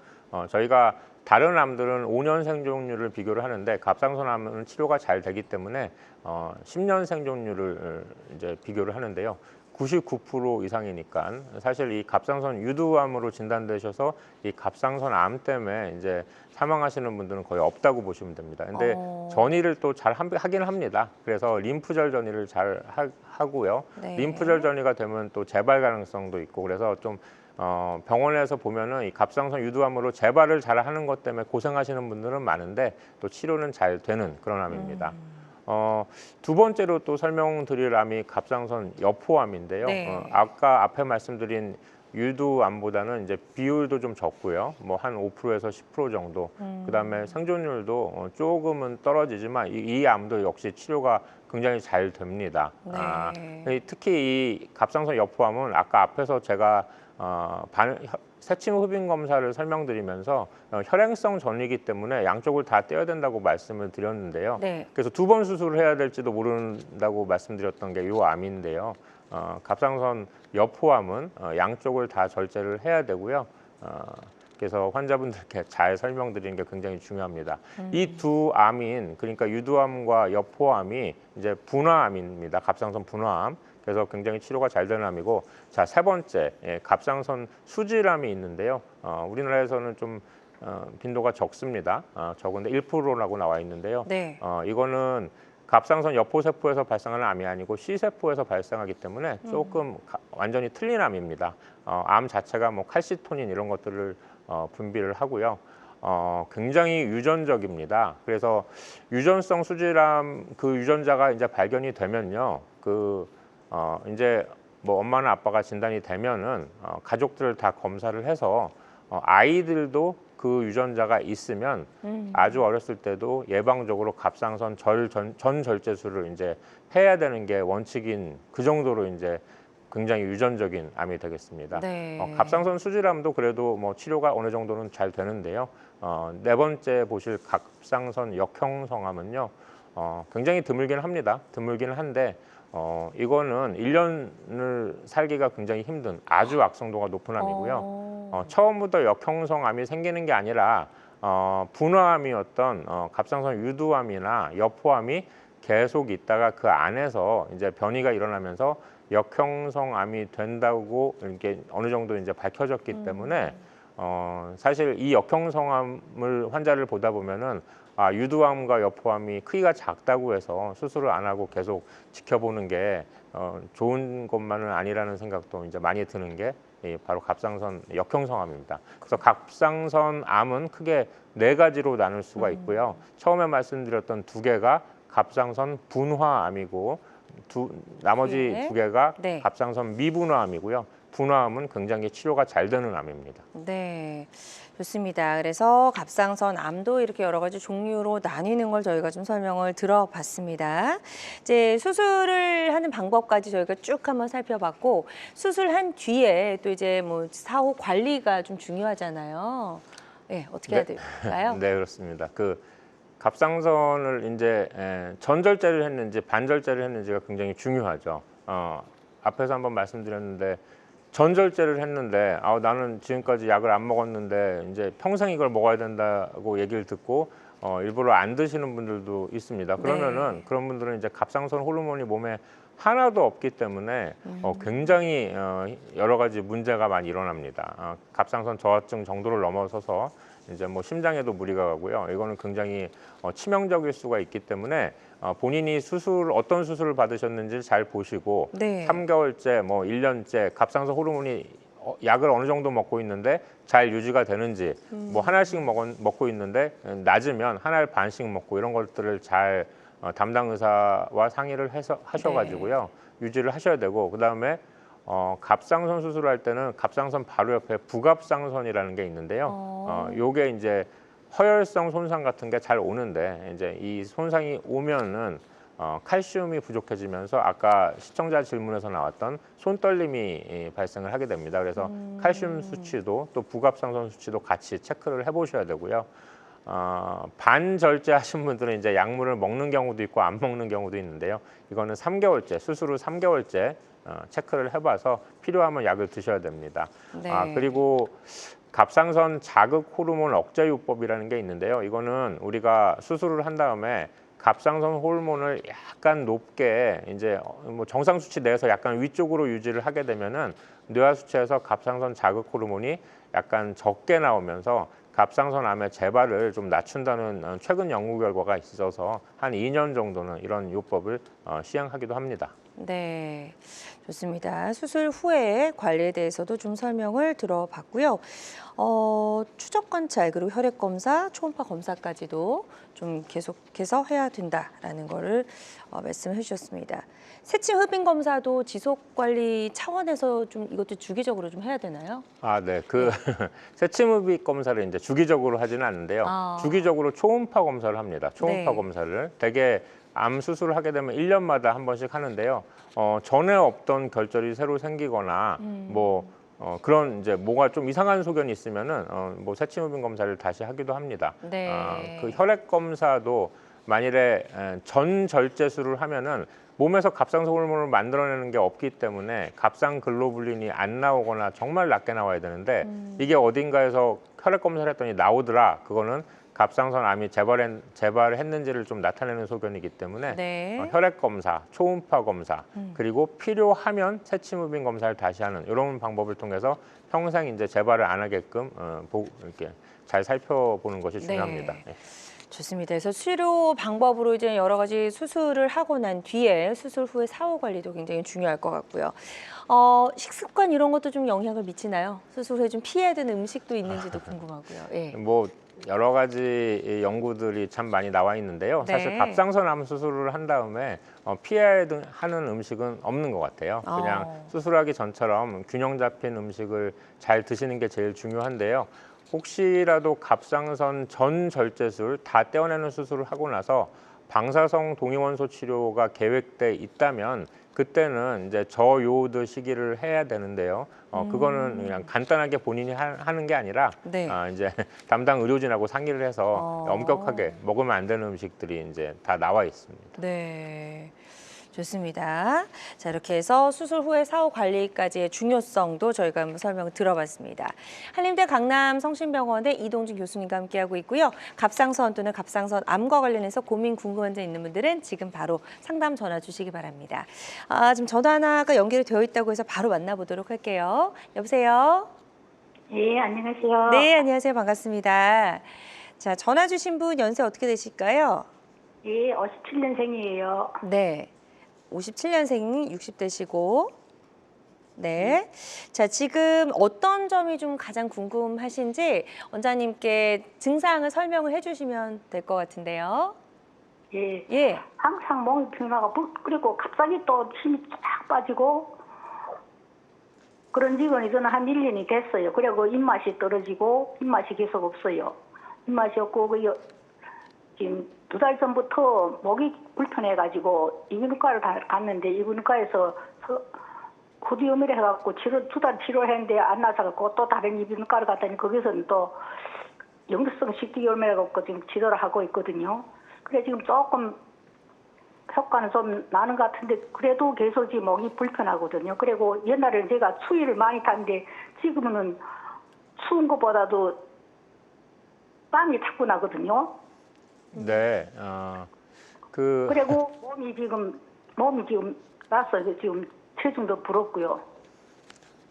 S2: 저희가 다른 암들은 5년 생존율을 비교를 하는데 갑상선 암은 치료가 잘 되기 때문에 10년 생존율을 이제 비교를 하는데요. 99% 이상이니까 사실 이 갑상선 유두암으로 진단되셔서 이 갑상선 암 때문에 이제 사망하시는 분들은 거의 없다고 보시면 됩니다. 근데 전이를 또 잘 하긴 합니다. 그래서 림프절 전이를 잘 하고요.
S1: 네.
S2: 림프절 전이가 되면 또 재발 가능성도 있고 그래서 좀 병원에서 보면은 이 갑상선 유두암으로 재발을 잘 하는 것 때문에 고생하시는 분들은 많은데 또 치료는 잘 되는 그런 암입니다. 두 번째로 또 설명드릴 암이 갑상선 여포암인데요.
S1: 네.
S2: 아까 앞에 말씀드린 유두암보다는 이제 비율도 좀 적고요. 뭐 한 5%에서 10% 정도. 그다음에 생존율도 조금은 떨어지지만 이 암도 역시 치료가 굉장히 잘 됩니다.
S1: 네.
S2: 특히 이 갑상선 여포암은 아까 앞에서 제가 세침 흡인 검사를 설명드리면서 혈행성 전이기 때문에 양쪽을 다 떼어야 된다고 말씀을 드렸는데요.
S1: 네.
S2: 그래서 2번 수술을 해야 될지도 모른다고 말씀드렸던 게 이 암인데요. 갑상선 여포암은 양쪽을 다 절제를 해야 되고요. 그래서 환자분들께 잘 설명드리는 게 굉장히 중요합니다. 이 두 암인 그러니까 유두암과 여포암이 이제 분화암입니다. 갑상선 분화암. 그래서 굉장히 치료가 잘 되는 암이고, 자, 세 번째 갑상선 수질암이 있는데요. 우리나라에서는 좀 빈도가 적습니다. 적은데 1%라고 나와 있는데요.
S1: 네.
S2: 이거는 갑상선 여포세포에서 발생하는 암이 아니고 C세포에서 발생하기 때문에 조금 완전히 틀린 암입니다. 암 자체가 뭐 칼시토닌 이런 것들을 분비를 하고요. 굉장히 유전적입니다. 그래서 유전성 수질암 그 유전자가 이제 발견이 되면요. 이제 뭐 엄마나 아빠가 진단이 되면은 가족들을 다 검사를 해서 아이들도 그 유전자가 있으면 아주 어렸을 때도 예방적으로 갑상선 전 절제술을 이제 해야 되는 게 원칙인 그 정도로 이제 굉장히 유전적인 암이 되겠습니다.
S1: 네.
S2: 갑상선 수질암도 그래도 뭐 치료가 어느 정도는 잘 되는데요. 네 번째 보실 갑상선 역형성암은요. 굉장히 드물긴 합니다. 드물긴 한데 이거는 1년을 살기가 굉장히 힘든 아주 악성도가 높은 암이고요. 처음부터 역형성암이 생기는 게 아니라 분화암이었던 갑상선 유두암이나 여포암이 계속 있다가 그 안에서 이제 변이가 일어나면서 역형성암이 된다고 이렇게 어느 정도 이제 밝혀졌기 때문에 사실 이 역형성암을 환자를 보다 보면은 유두암과 여포암이 크기가 작다고 해서 수술을 안 하고 계속 지켜보는 게 좋은 것만은 아니라는 생각도 이제 많이 드는 게 바로 갑상선 역형성암입니다. 그래서 갑상선 암은 크게 4가지로 나눌 수가 있고요. 처음에 말씀드렸던 2개가 갑상선 분화암이고 나머지
S1: 예.
S2: 2개가
S1: 네.
S2: 갑상선 미분화암이고요. 분화암은 굉장히 치료가 잘 되는 암입니다.
S1: 네, 좋습니다. 그래서 갑상선 암도 이렇게 여러 가지 종류로 나뉘는 걸 저희가 좀 설명을 들어봤습니다. 이제 수술을 하는 방법까지 저희가 쭉 한번 살펴봤고, 수술한 뒤에 또 이제 뭐 사후 관리가 좀 중요하잖아요. 네, 어떻게 해야 될까요?
S2: 네, 그렇습니다. 갑상선을 이제 전절제를 했는지 반절제를 했는지가 굉장히 중요하죠. 앞에서 한번 말씀드렸는데 전절제를 했는데 나는 지금까지 약을 안 먹었는데 이제 평생 이걸 먹어야 된다고 얘기를 듣고 일부러 안 드시는 분들도 있습니다. 그러면은
S1: 네.
S2: 그런 분들은 이제 갑상선 호르몬이 몸에 하나도 없기 때문에 굉장히 여러 가지 문제가 많이 일어납니다. 갑상선 저하증 정도를 넘어서서 이제 뭐 심장에도 무리가 가고요. 이거는 굉장히 치명적일 수가 있기 때문에 본인이 어떤 수술을 받으셨는지 잘 보시고
S1: 네.
S2: 3개월째, 뭐 1년째 갑상선 호르몬이 약을 어느 정도 먹고 있는데 잘 유지가 되는지 뭐 한 알씩 먹고 있는데 낮으면 한 알 반씩 먹고 이런 것들을 잘 담당 의사와 상의를 해서 하셔가지고요. 유지를 하셔야 되고 그다음에 갑상선 수술할 때는 갑상선 바로 옆에 부갑상선이라는 게 있는데요. 요게 이제 허혈성 손상 같은 게 잘 오는데 이제 이 손상이 오면은 칼슘이 부족해지면서 아까 시청자 질문에서 나왔던 손떨림이 발생을 하게 됩니다. 그래서 칼슘 수치도 또 부갑상선 수치도 같이 체크를 해보셔야 되고요. 반절제 하신 분들은 이제 약물을 먹는 경우도 있고 안 먹는 경우도 있는데요. 이거는 3개월째, 수술 후 3개월째 체크를 해봐서 필요하면 약을 드셔야 됩니다.
S1: 네.
S2: 그리고 갑상선 자극 호르몬 억제요법이라는 게 있는데요. 이거는 우리가 수술을 한 다음에 갑상선 호르몬을 약간 높게 이제 뭐 정상 수치 내에서 약간 위쪽으로 유지를 하게 되면은 뇌하 수치에서 갑상선 자극 호르몬이 약간 적게 나오면서 갑상선 암의 재발을 좀 낮춘다는 최근 연구 결과가 있어서 한 2년 정도는 이런 요법을 시행하기도 합니다.
S1: 네, 좋습니다. 수술 후에 관리에 대해서도 좀 설명을 들어봤고요. 추적 관찰 그리고 혈액 검사, 초음파 검사까지도 좀 계속해서 해야 된다라는 거를 말씀해 주셨습니다. 세침 흡인 검사도 지속 관리 차원에서 좀 이것도 주기적으로 좀 해야 되나요?
S2: 네. 세침흡입 검사를 이제 주기적으로 하지는 않는데요. 주기적으로 초음파 검사를 합니다. 초음파
S1: 네.
S2: 검사를 대개 암 수술을 하게 되면 1년마다 한 번씩 하는데요. 전에 없던 결절이 새로 생기거나 그런 이제 뭐가 좀 이상한 소견이 있으면은 뭐 세침흡입 검사를 다시 하기도 합니다.
S1: 네.
S2: 그 혈액 검사도 만일에 전절제술을 하면은 몸에서 갑상선 호르몬을 만들어내는 게 없기 때문에 갑상 글로불린이 안 나오거나 정말 낮게 나와야 되는데 이게 어딘가에서 혈액 검사를 했더니 나오더라. 그거는 갑상선 암이 재발했는지를 좀 나타내는 소견이기 때문에
S1: 네.
S2: 혈액 검사, 초음파 검사, 그리고 필요하면 세침흡입 검사를 다시 하는 이런 방법을 통해서 평생 이제 재발을 안 하게끔 이렇게 잘 살펴보는 것이 중요합니다.
S1: 네. 좋습니다. 그래서 치료 방법으로 이제 여러 가지 수술을 하고 난 뒤에 수술 후에 사후 관리도 굉장히 중요할 것 같고요. 식습관 이런 것도 좀 영향을 미치나요? 수술 후에 좀 피해야 되는 음식도 있는지도 궁금하고요. 예.
S2: 뭐 여러 가지 연구들이 참 많이 나와 있는데요.
S1: 네.
S2: 사실 갑상선 암 수술을 한 다음에 피해야 하는 음식은 없는 것 같아요. 그냥 수술하기 전처럼 균형 잡힌 음식을 잘 드시는 게 제일 중요한데요. 혹시라도 갑상선 전절제술 다 떼어내는 수술을 하고 나서 방사성 동위원소 치료가 계획돼 있다면 그때는 이제 저요오드 시기를 해야 되는데요. 그거는 그냥 간단하게 본인이 하는 게 아니라
S1: 네.
S2: 이제 담당 의료진하고 상의를 해서
S1: 어.
S2: 엄격하게 먹으면 안 되는 음식들이 이제 다 나와 있습니다.
S1: 네. 좋습니다. 자, 이렇게 해서 수술 후에 사후 관리까지의 중요성도 저희가 한번 설명을 들어봤습니다. 한림대 강남 성심병원의 이동준 교수님과 함께하고 있고요. 갑상선 또는 갑상선 암과 관련해서 고민 궁금한 점 있는 분들은 지금 바로 상담 전화 주시기 바랍니다. 지금 전화 하나가 연결이 되어 있다고 해서 바로 만나보도록 할게요. 여보세요?
S3: 예, 안녕하세요.
S1: 네, 안녕하세요. 반갑습니다. 자, 전화 주신 분 연세 어떻게 되실까요?
S3: 예, 57년생이에요.
S1: 네. 57년생 60대시고 네. 자, 지금 어떤 점이 좀 가장 궁금하신지 원장님께 증상을 설명을 해주시면 될 것 같은데요.
S3: 예.
S1: 예.
S3: 항상 몸이 피곤하고, 그리고 갑자기 또 힘이 쫙 빠지고, 그런 지금 이거는 한 1년이 됐어요. 그리고 입맛이 떨어지고, 입맛이 계속 없어요. 입맛이 없고, 지금 2달 전부터 목이 불편해가지고 이비인후과를 갔는데 이비인후과에서 후두염이라 해갖고 2달 치료했는데 안 나서갖고 또 다른 이비인후과를 갔더니 거기서는 또 역류성 식도염이라 갖고 지금 치료를 하고 있거든요. 그래 지금 조금 효과는 좀 나는 것 같은데 그래도 계속 지금 목이 불편하거든요. 그리고 옛날에는 제가 추위를 많이 탔는데 지금은 추운 것보다도 땀이 자꾸 나거든요.
S2: 네.
S3: 그리고 몸이 지금 나서 지금 체중도 부럽고요.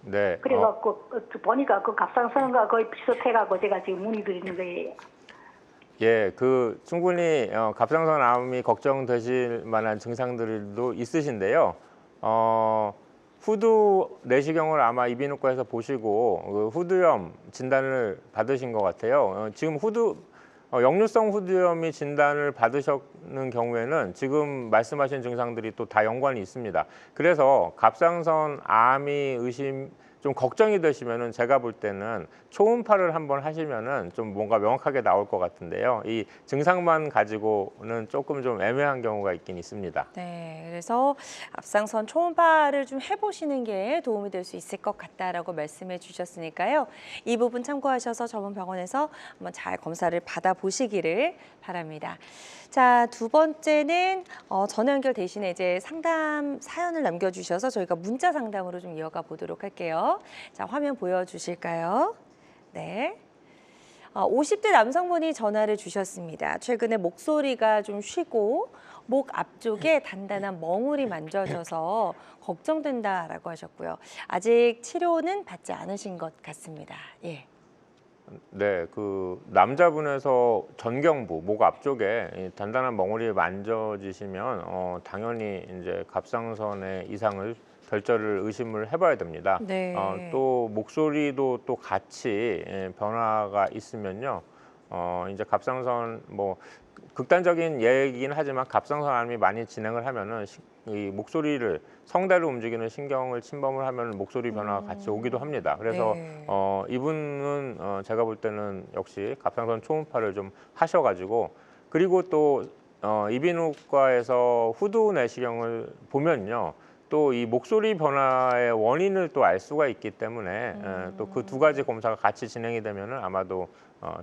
S2: 네.
S3: 그래갖고 보니까 그 갑상선과 거의 비슷해갖고 제가 지금 문의드리는 거예요.
S2: 예, 충분히 갑상선 암이 걱정되실 만한 증상들도 있으신데요. 후두 내시경을 아마 이비인후과에서 보시고 후두염 진단을 받으신 것 같아요. 지금 역류성 후두염이 진단을 받으셨는 경우에는 지금 말씀하신 증상들이 또 다 연관이 있습니다. 그래서 갑상선 암이 의심 좀 걱정이 되시면은 제가 볼 때는 초음파를 한번 하시면은 좀 뭔가 명확하게 나올 것 같은데요. 이 증상만 가지고는 조금 좀 애매한 경우가 있긴 있습니다.
S1: 네, 그래서 갑상선 초음파를 좀 해보시는 게 도움이 될 수 있을 것 같다라고 말씀해 주셨으니까요. 이 부분 참고하셔서 전문 병원에서 한번 잘 검사를 받아보시기를 바랍니다. 자, 두 번째는 전화 연결 대신에 이제 상담 사연을 남겨주셔서 저희가 문자 상담으로 좀 이어가 보도록 할게요. 자, 화면 보여주실까요? 네. 50대 남성분이 전화를 주셨습니다. 최근에 목소리가 좀 쉬고 목 앞쪽에 단단한 멍울이 만져져서 걱정된다라고 하셨고요. 아직 치료는 받지 않으신 것 같습니다. 예.
S2: 네, 그 남자분에서 전경부, 목 앞쪽에 이 단단한 멍울이 만져지시면 당연히 이제 갑상선의 이상을 결절을 의심을 해봐야 됩니다.
S1: 네.
S2: 또 목소리도 또 같이 변화가 있으면요, 이제 갑상선 뭐 극단적인 예이긴 하지만 갑상선 암이 많이 진행을 하면은 이 목소리를 성대를 움직이는 신경을 침범을 하면 목소리 변화가 같이 오기도 합니다. 그래서
S1: 네.
S2: 이분은 제가 볼 때는 역시 갑상선 초음파를 좀 하셔가지고 그리고 또 이비인후과에서 후두 내시경을 보면요. 또 이 목소리 변화의 원인을 또 알 수가 있기 때문에 또 그 두 가지 검사가 같이 진행이 되면은 아마도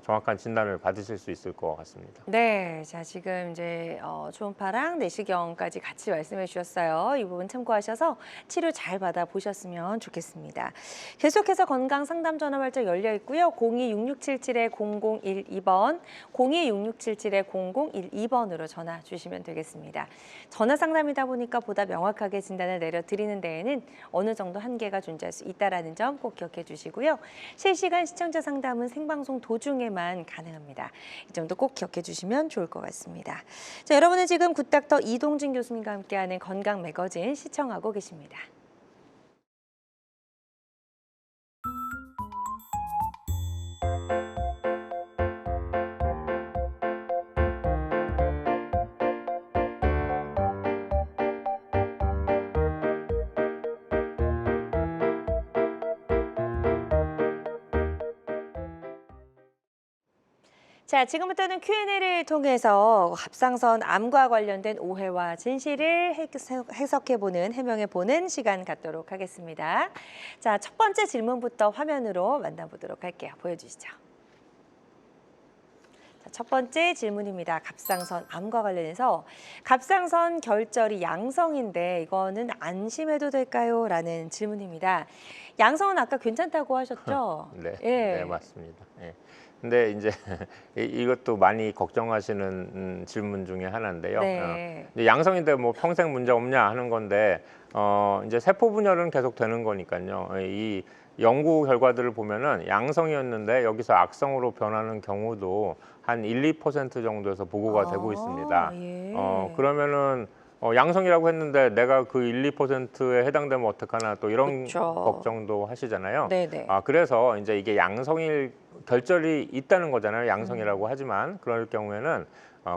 S2: 정확한 진단을 받으실 수 있을 것 같습니다.
S1: 네, 자 지금 이제 초음파랑 내시경까지 같이 말씀해 주셨어요. 이 부분 참고하셔서 치료 잘 받아 보셨으면 좋겠습니다. 계속해서 건강 상담 전화 발적 열려 있고요. 026677-0012번, 026677-0012번으로 전화 주시면 되겠습니다. 전화 상담이다 보니까 보다 명확하게 진단을 내려드리는 데에는 어느 정도 한계가 존재할 수 있다는 점 꼭 기억해 주시고요. 실시간 시청자 상담은 생방송 도중에만 가능합니다. 이 점도 꼭 기억해 주시면 좋을 것 같습니다. 자, 여러분은 지금 굿닥터 이동진 교수님과 함께하는 건강 매거진 시청하고 계십니다. 자, 지금부터는 Q&A를 통해서 갑상선 암과 관련된 오해와 진실을 해석해보는, 해명해보는 시간 갖도록 하겠습니다. 자, 첫 번째 질문부터 화면으로 만나보도록 할게요. 보여주시죠. 자, 첫 번째 질문입니다. 갑상선 암과 관련해서 갑상선 결절이 양성인데 이거는 안심해도 될까요? 라는 질문입니다. 양성은 아까 괜찮다고 하셨죠?
S2: 네,
S1: 예.
S2: 네 맞습니다. 예. 근데 이제 이것도 많이 걱정하시는 질문 중에 하나인데요.
S1: 네.
S2: 이제 양성인데 뭐 평생 문제 없냐 하는 건데 이제 세포 분열은 계속 되는 거니까요. 이 연구 결과들을 보면은 양성이었는데 여기서 악성으로 변하는 경우도 한 1~2% 정도에서 보고가 되고 있습니다.
S1: 예.
S2: 그러면은 양성이라고 했는데 내가 그 1~2%에 해당되면 어떡하나 또 이런
S1: 그쵸.
S2: 걱정도 하시잖아요.
S1: 네네.
S2: 그래서 이제 이게 양성일 결절이 있다는 거잖아요. 양성이라고 하지만 그럴 경우에는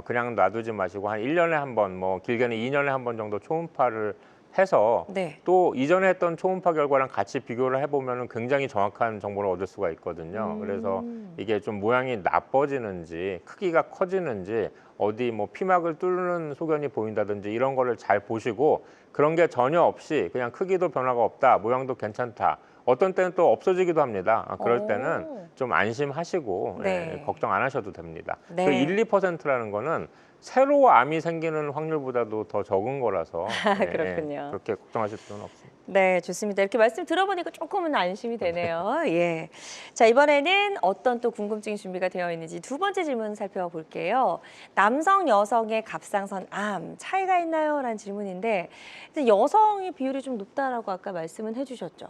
S2: 그냥 놔두지 마시고 한 1년에 한 번, 뭐 길게는 2년에 한 번 정도 초음파를 해서
S1: 네.
S2: 또 이전에 했던 초음파 결과랑 같이 비교를 해보면 굉장히 정확한 정보를 얻을 수가 있거든요. 그래서 이게 좀 모양이 나빠지는지 크기가 커지는지 어디 뭐 피막을 뚫는 소견이 보인다든지 이런 거를 잘 보시고 그런 게 전혀 없이 그냥 크기도 변화가 없다, 모양도 괜찮다. 어떤 때는 또 없어지기도 합니다. 그럴 때는
S1: 오.
S2: 좀 안심하시고
S1: 네.
S2: 걱정 안 하셔도 됩니다.
S1: 네.
S2: 그 1~2%라는 거는 새로 암이 생기는 확률보다도 더 적은 거라서
S1: 그렇군요.
S2: 그렇게 걱정하실 필요는 없습니다.
S1: 네, 좋습니다. 이렇게 말씀 들어보니까 조금은 안심이 되네요. 예. 자, 이번에는 어떤 또 궁금증이 준비가 되어 있는지 두 번째 질문 살펴볼게요. 남성, 여성의 갑상선 암 차이가 있나요? 라는 질문인데 여성의 비율이 좀 높다라고 아까 말씀은 해주셨죠?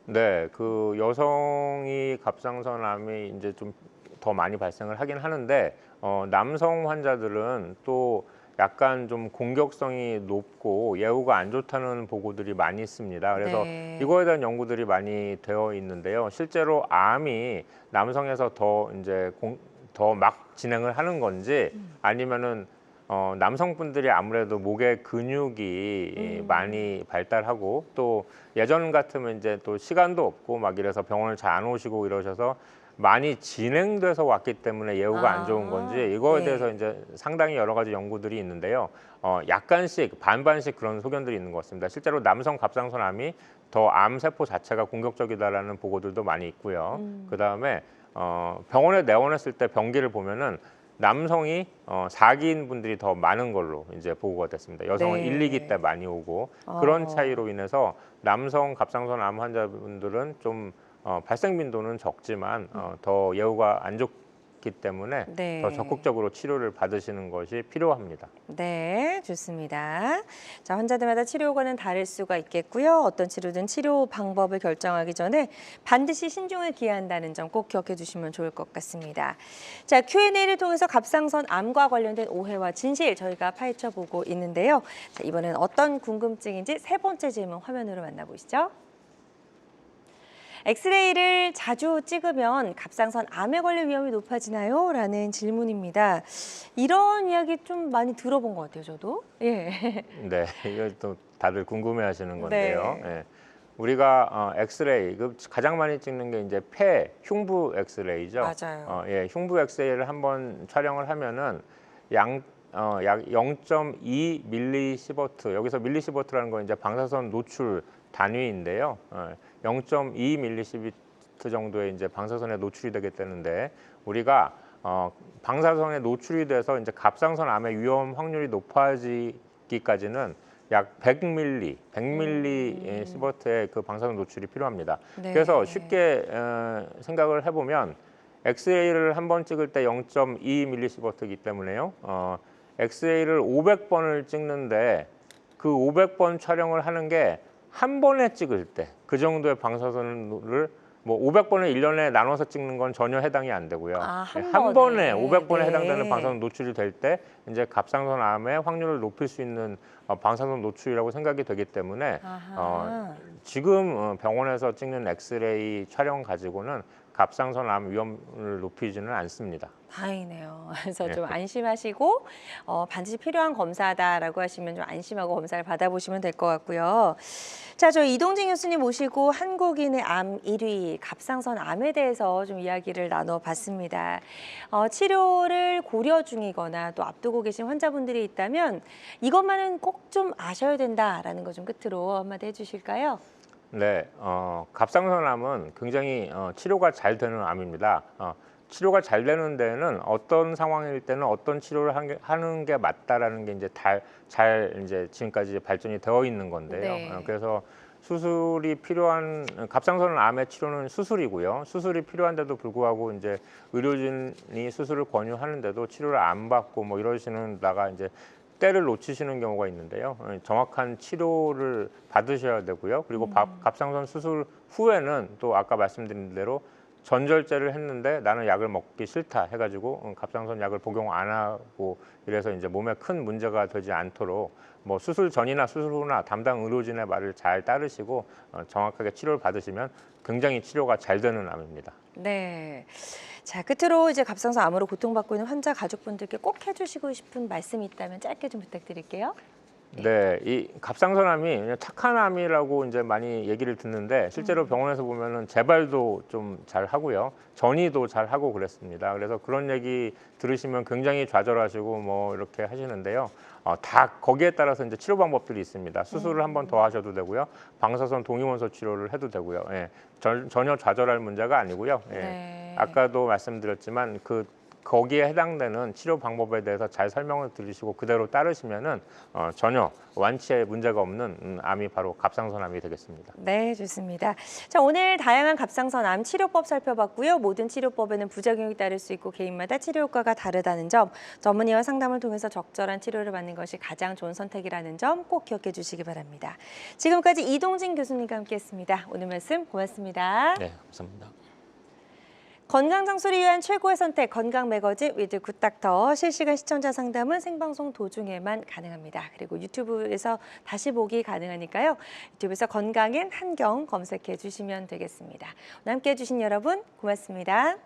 S2: 네, 그 여성이 갑상선암이 이제 좀 더 많이 발생을 하긴 하는데 남성 환자들은 또 약간 좀 공격성이 높고 예후가 안 좋다는 보고들이 많이 있습니다. 그래서
S1: 네.
S2: 이거에 대한 연구들이 많이 되어 있는데요. 실제로 암이 남성에서 더 더 막 진행을 하는 건지 아니면은 남성분들이 아무래도 목의 근육이 많이 발달하고 또 예전 같으면 이제 또 시간도 없고 막 이래서 병원을 잘 안 오시고 이러셔서 많이 진행돼서 왔기 때문에 예후가 안 좋은 건지 이거에
S1: 네.
S2: 대해서 이제 상당히 여러 가지 연구들이 있는데요. 약간씩 반반씩 그런 소견들이 있는 것 같습니다. 실제로 남성 갑상선암이 더 암 세포 자체가 공격적이다라는 보고들도 많이 있고요. 그다음에 병원에 내원했을 때 병기를 보면은 남성이 4기인 분들이 더 많은 걸로 이제 보고가 됐습니다. 여성은
S1: 네.
S2: 1, 2기 때 많이 오고 그런 차이로 인해서 남성 갑상선암 환자분들은 좀 발생 빈도는 적지만 더 예후가 안 좋기 때문에
S1: 네.
S2: 더 적극적으로 치료를 받으시는 것이 필요합니다.
S1: 네, 좋습니다. 자, 환자들마다 치료 효과는 다를 수가 있겠고요. 어떤 치료든 치료 방법을 결정하기 전에 반드시 신중을 기한다는 점 꼭 기억해 주시면 좋을 것 같습니다. 자, Q&A를 통해서 갑상선 암과 관련된 오해와 진실 저희가 파헤쳐 보고 있는데요. 자, 이번엔 어떤 궁금증인지 세 번째 질문 화면으로 만나보시죠. 엑스레이를 자주 찍으면 갑상선 암에 걸릴 위험이 높아지나요? 라는 질문입니다. 이런 이야기 좀 많이 들어본 것 같아요, 저도. 예.
S2: 네, 이거 또 다들 궁금해하시는 건데요.
S1: 네.
S2: 예. 우리가 엑스레이 가장 많이 찍는 게 이제 폐 흉부 엑스레이죠.
S1: 맞아요.
S2: 예, 흉부 엑스레이를 한번 촬영을 하면은 약 0.2 밀리시버트, 여기서 밀리시버트라는 건 이제 방사선 노출 단위인데요. 0.2 밀리시버트 정도의 이제 방사선에 노출이 되게 되는데 우리가 방사선에 노출이 돼서 이제 갑상선 암의 위험 확률이 높아지기까지는 약 100밀리 시버트의 그 방사선 노출이 필요합니다.
S1: 네.
S2: 그래서 쉽게 생각을 해보면 엑스레이를 한 번 찍을 때 0.2 밀리시버트이기 때문에요. 엑스레이를 500번을 찍는데 그 500번 촬영을 하는 게 한 번에 찍을 때 그 정도의 방사선을 뭐 500번을 1년에 나눠서 찍는 건 전혀 해당이 안 되고요.
S1: 아,
S2: 한 번에 500번에
S1: 네.
S2: 해당되는 방사선 노출이 될 때 이제 갑상선 암의 확률을 높일 수 있는 방사선 노출이라고 생각이 되기 때문에
S1: 아하.
S2: 지금 병원에서 찍는 엑스레이 촬영 가지고는 갑상선 암 위험을 높이지는 않습니다.
S1: 다행이네요. 그래서
S2: 네.
S1: 좀 안심하시고 반드시 필요한 검사다라고 하시면 좀 안심하고 검사를 받아보시면 될 것 같고요. 자, 저 이동진 교수님 모시고 한국인의 암 1위 갑상선 암에 대해서 좀 이야기를 나눠봤습니다. 치료를 고려 중이거나 또 앞두고 계신 환자분들이 있다면 이것만은 꼭 좀 아셔야 된다라는 거 좀 끝으로 한마디 해주실까요?
S2: 네, 갑상선암은 굉장히 치료가 잘 되는 암입니다. 치료가 잘 되는 데는 어떤 상황일 때는 어떤 치료를 하는 게 맞다라는 게 이제 잘 이제 지금까지 발전이 되어 있는 건데요.
S1: 네.
S2: 그래서 수술이 필요한 갑상선 암의 치료는 수술이고요. 수술이 필요한데도 불구하고 이제 의료진이 수술을 권유하는데도 치료를 안 받고 뭐 이러시는다가 이제 때를 놓치시는 경우가 있는데요. 정확한 치료를 받으셔야 되고요. 그리고 갑상선 수술 후에는 또 아까 말씀드린 대로 전절제를 했는데 나는 약을 먹기 싫다 해가지고 갑상선 약을 복용 안 하고 이래서 이제 몸에 큰 문제가 되지 않도록 뭐 수술 전이나 수술 후나 담당 의료진의 말을 잘 따르시고 정확하게 치료를 받으시면 굉장히 치료가 잘 되는 암입니다.
S1: 네. 자, 끝으로 이제 갑상선 암으로 고통받고 있는 환자 가족분들께 꼭 해주시고 싶은 말씀이 있다면 짧게 좀 부탁드릴게요.
S2: 네, 이 갑상선암이 그냥 착한 암이라고 이제 많이 얘기를 듣는데 실제로 병원에서 보면은 재발도 좀 잘 하고요, 전이도 잘 하고 그랬습니다. 그래서 그런 얘기 들으시면 굉장히 좌절하시고 뭐 이렇게 하시는데요. 다 거기에 따라서 이제 치료 방법들이 있습니다. 수술을 한 번 더 하셔도 되고요, 방사선 동위원소 치료를 해도 되고요. 예, 전혀 좌절할 문제가 아니고요. 예,
S1: 네.
S2: 아까도 말씀드렸지만 거기에 해당되는 치료 방법에 대해서 잘 설명을 들으시고 그대로 따르시면은 전혀 완치에 문제가 없는 암이 바로 갑상선암이 되겠습니다.
S1: 네, 좋습니다. 자, 오늘 다양한 갑상선 암 치료법 살펴봤고요. 모든 치료법에는 부작용이 따를 수 있고 개인마다 치료 효과가 다르다는 점, 전문의와 상담을 통해서 적절한 치료를 받는 것이 가장 좋은 선택이라는 점 꼭 기억해 주시기 바랍니다. 지금까지 이동진 교수님과 함께했습니다. 오늘 말씀 고맙습니다.
S2: 네, 감사합니다.
S1: 건강 장소를 위한 최고의 선택 건강 매거진 위드 굿닥터, 실시간 시청자 상담은 생방송 도중에만 가능합니다. 그리고 유튜브에서 다시 보기 가능하니까요. 유튜브에서 건강엔 한경 검색해 주시면 되겠습니다. 오늘 함께해 주신 여러분 고맙습니다.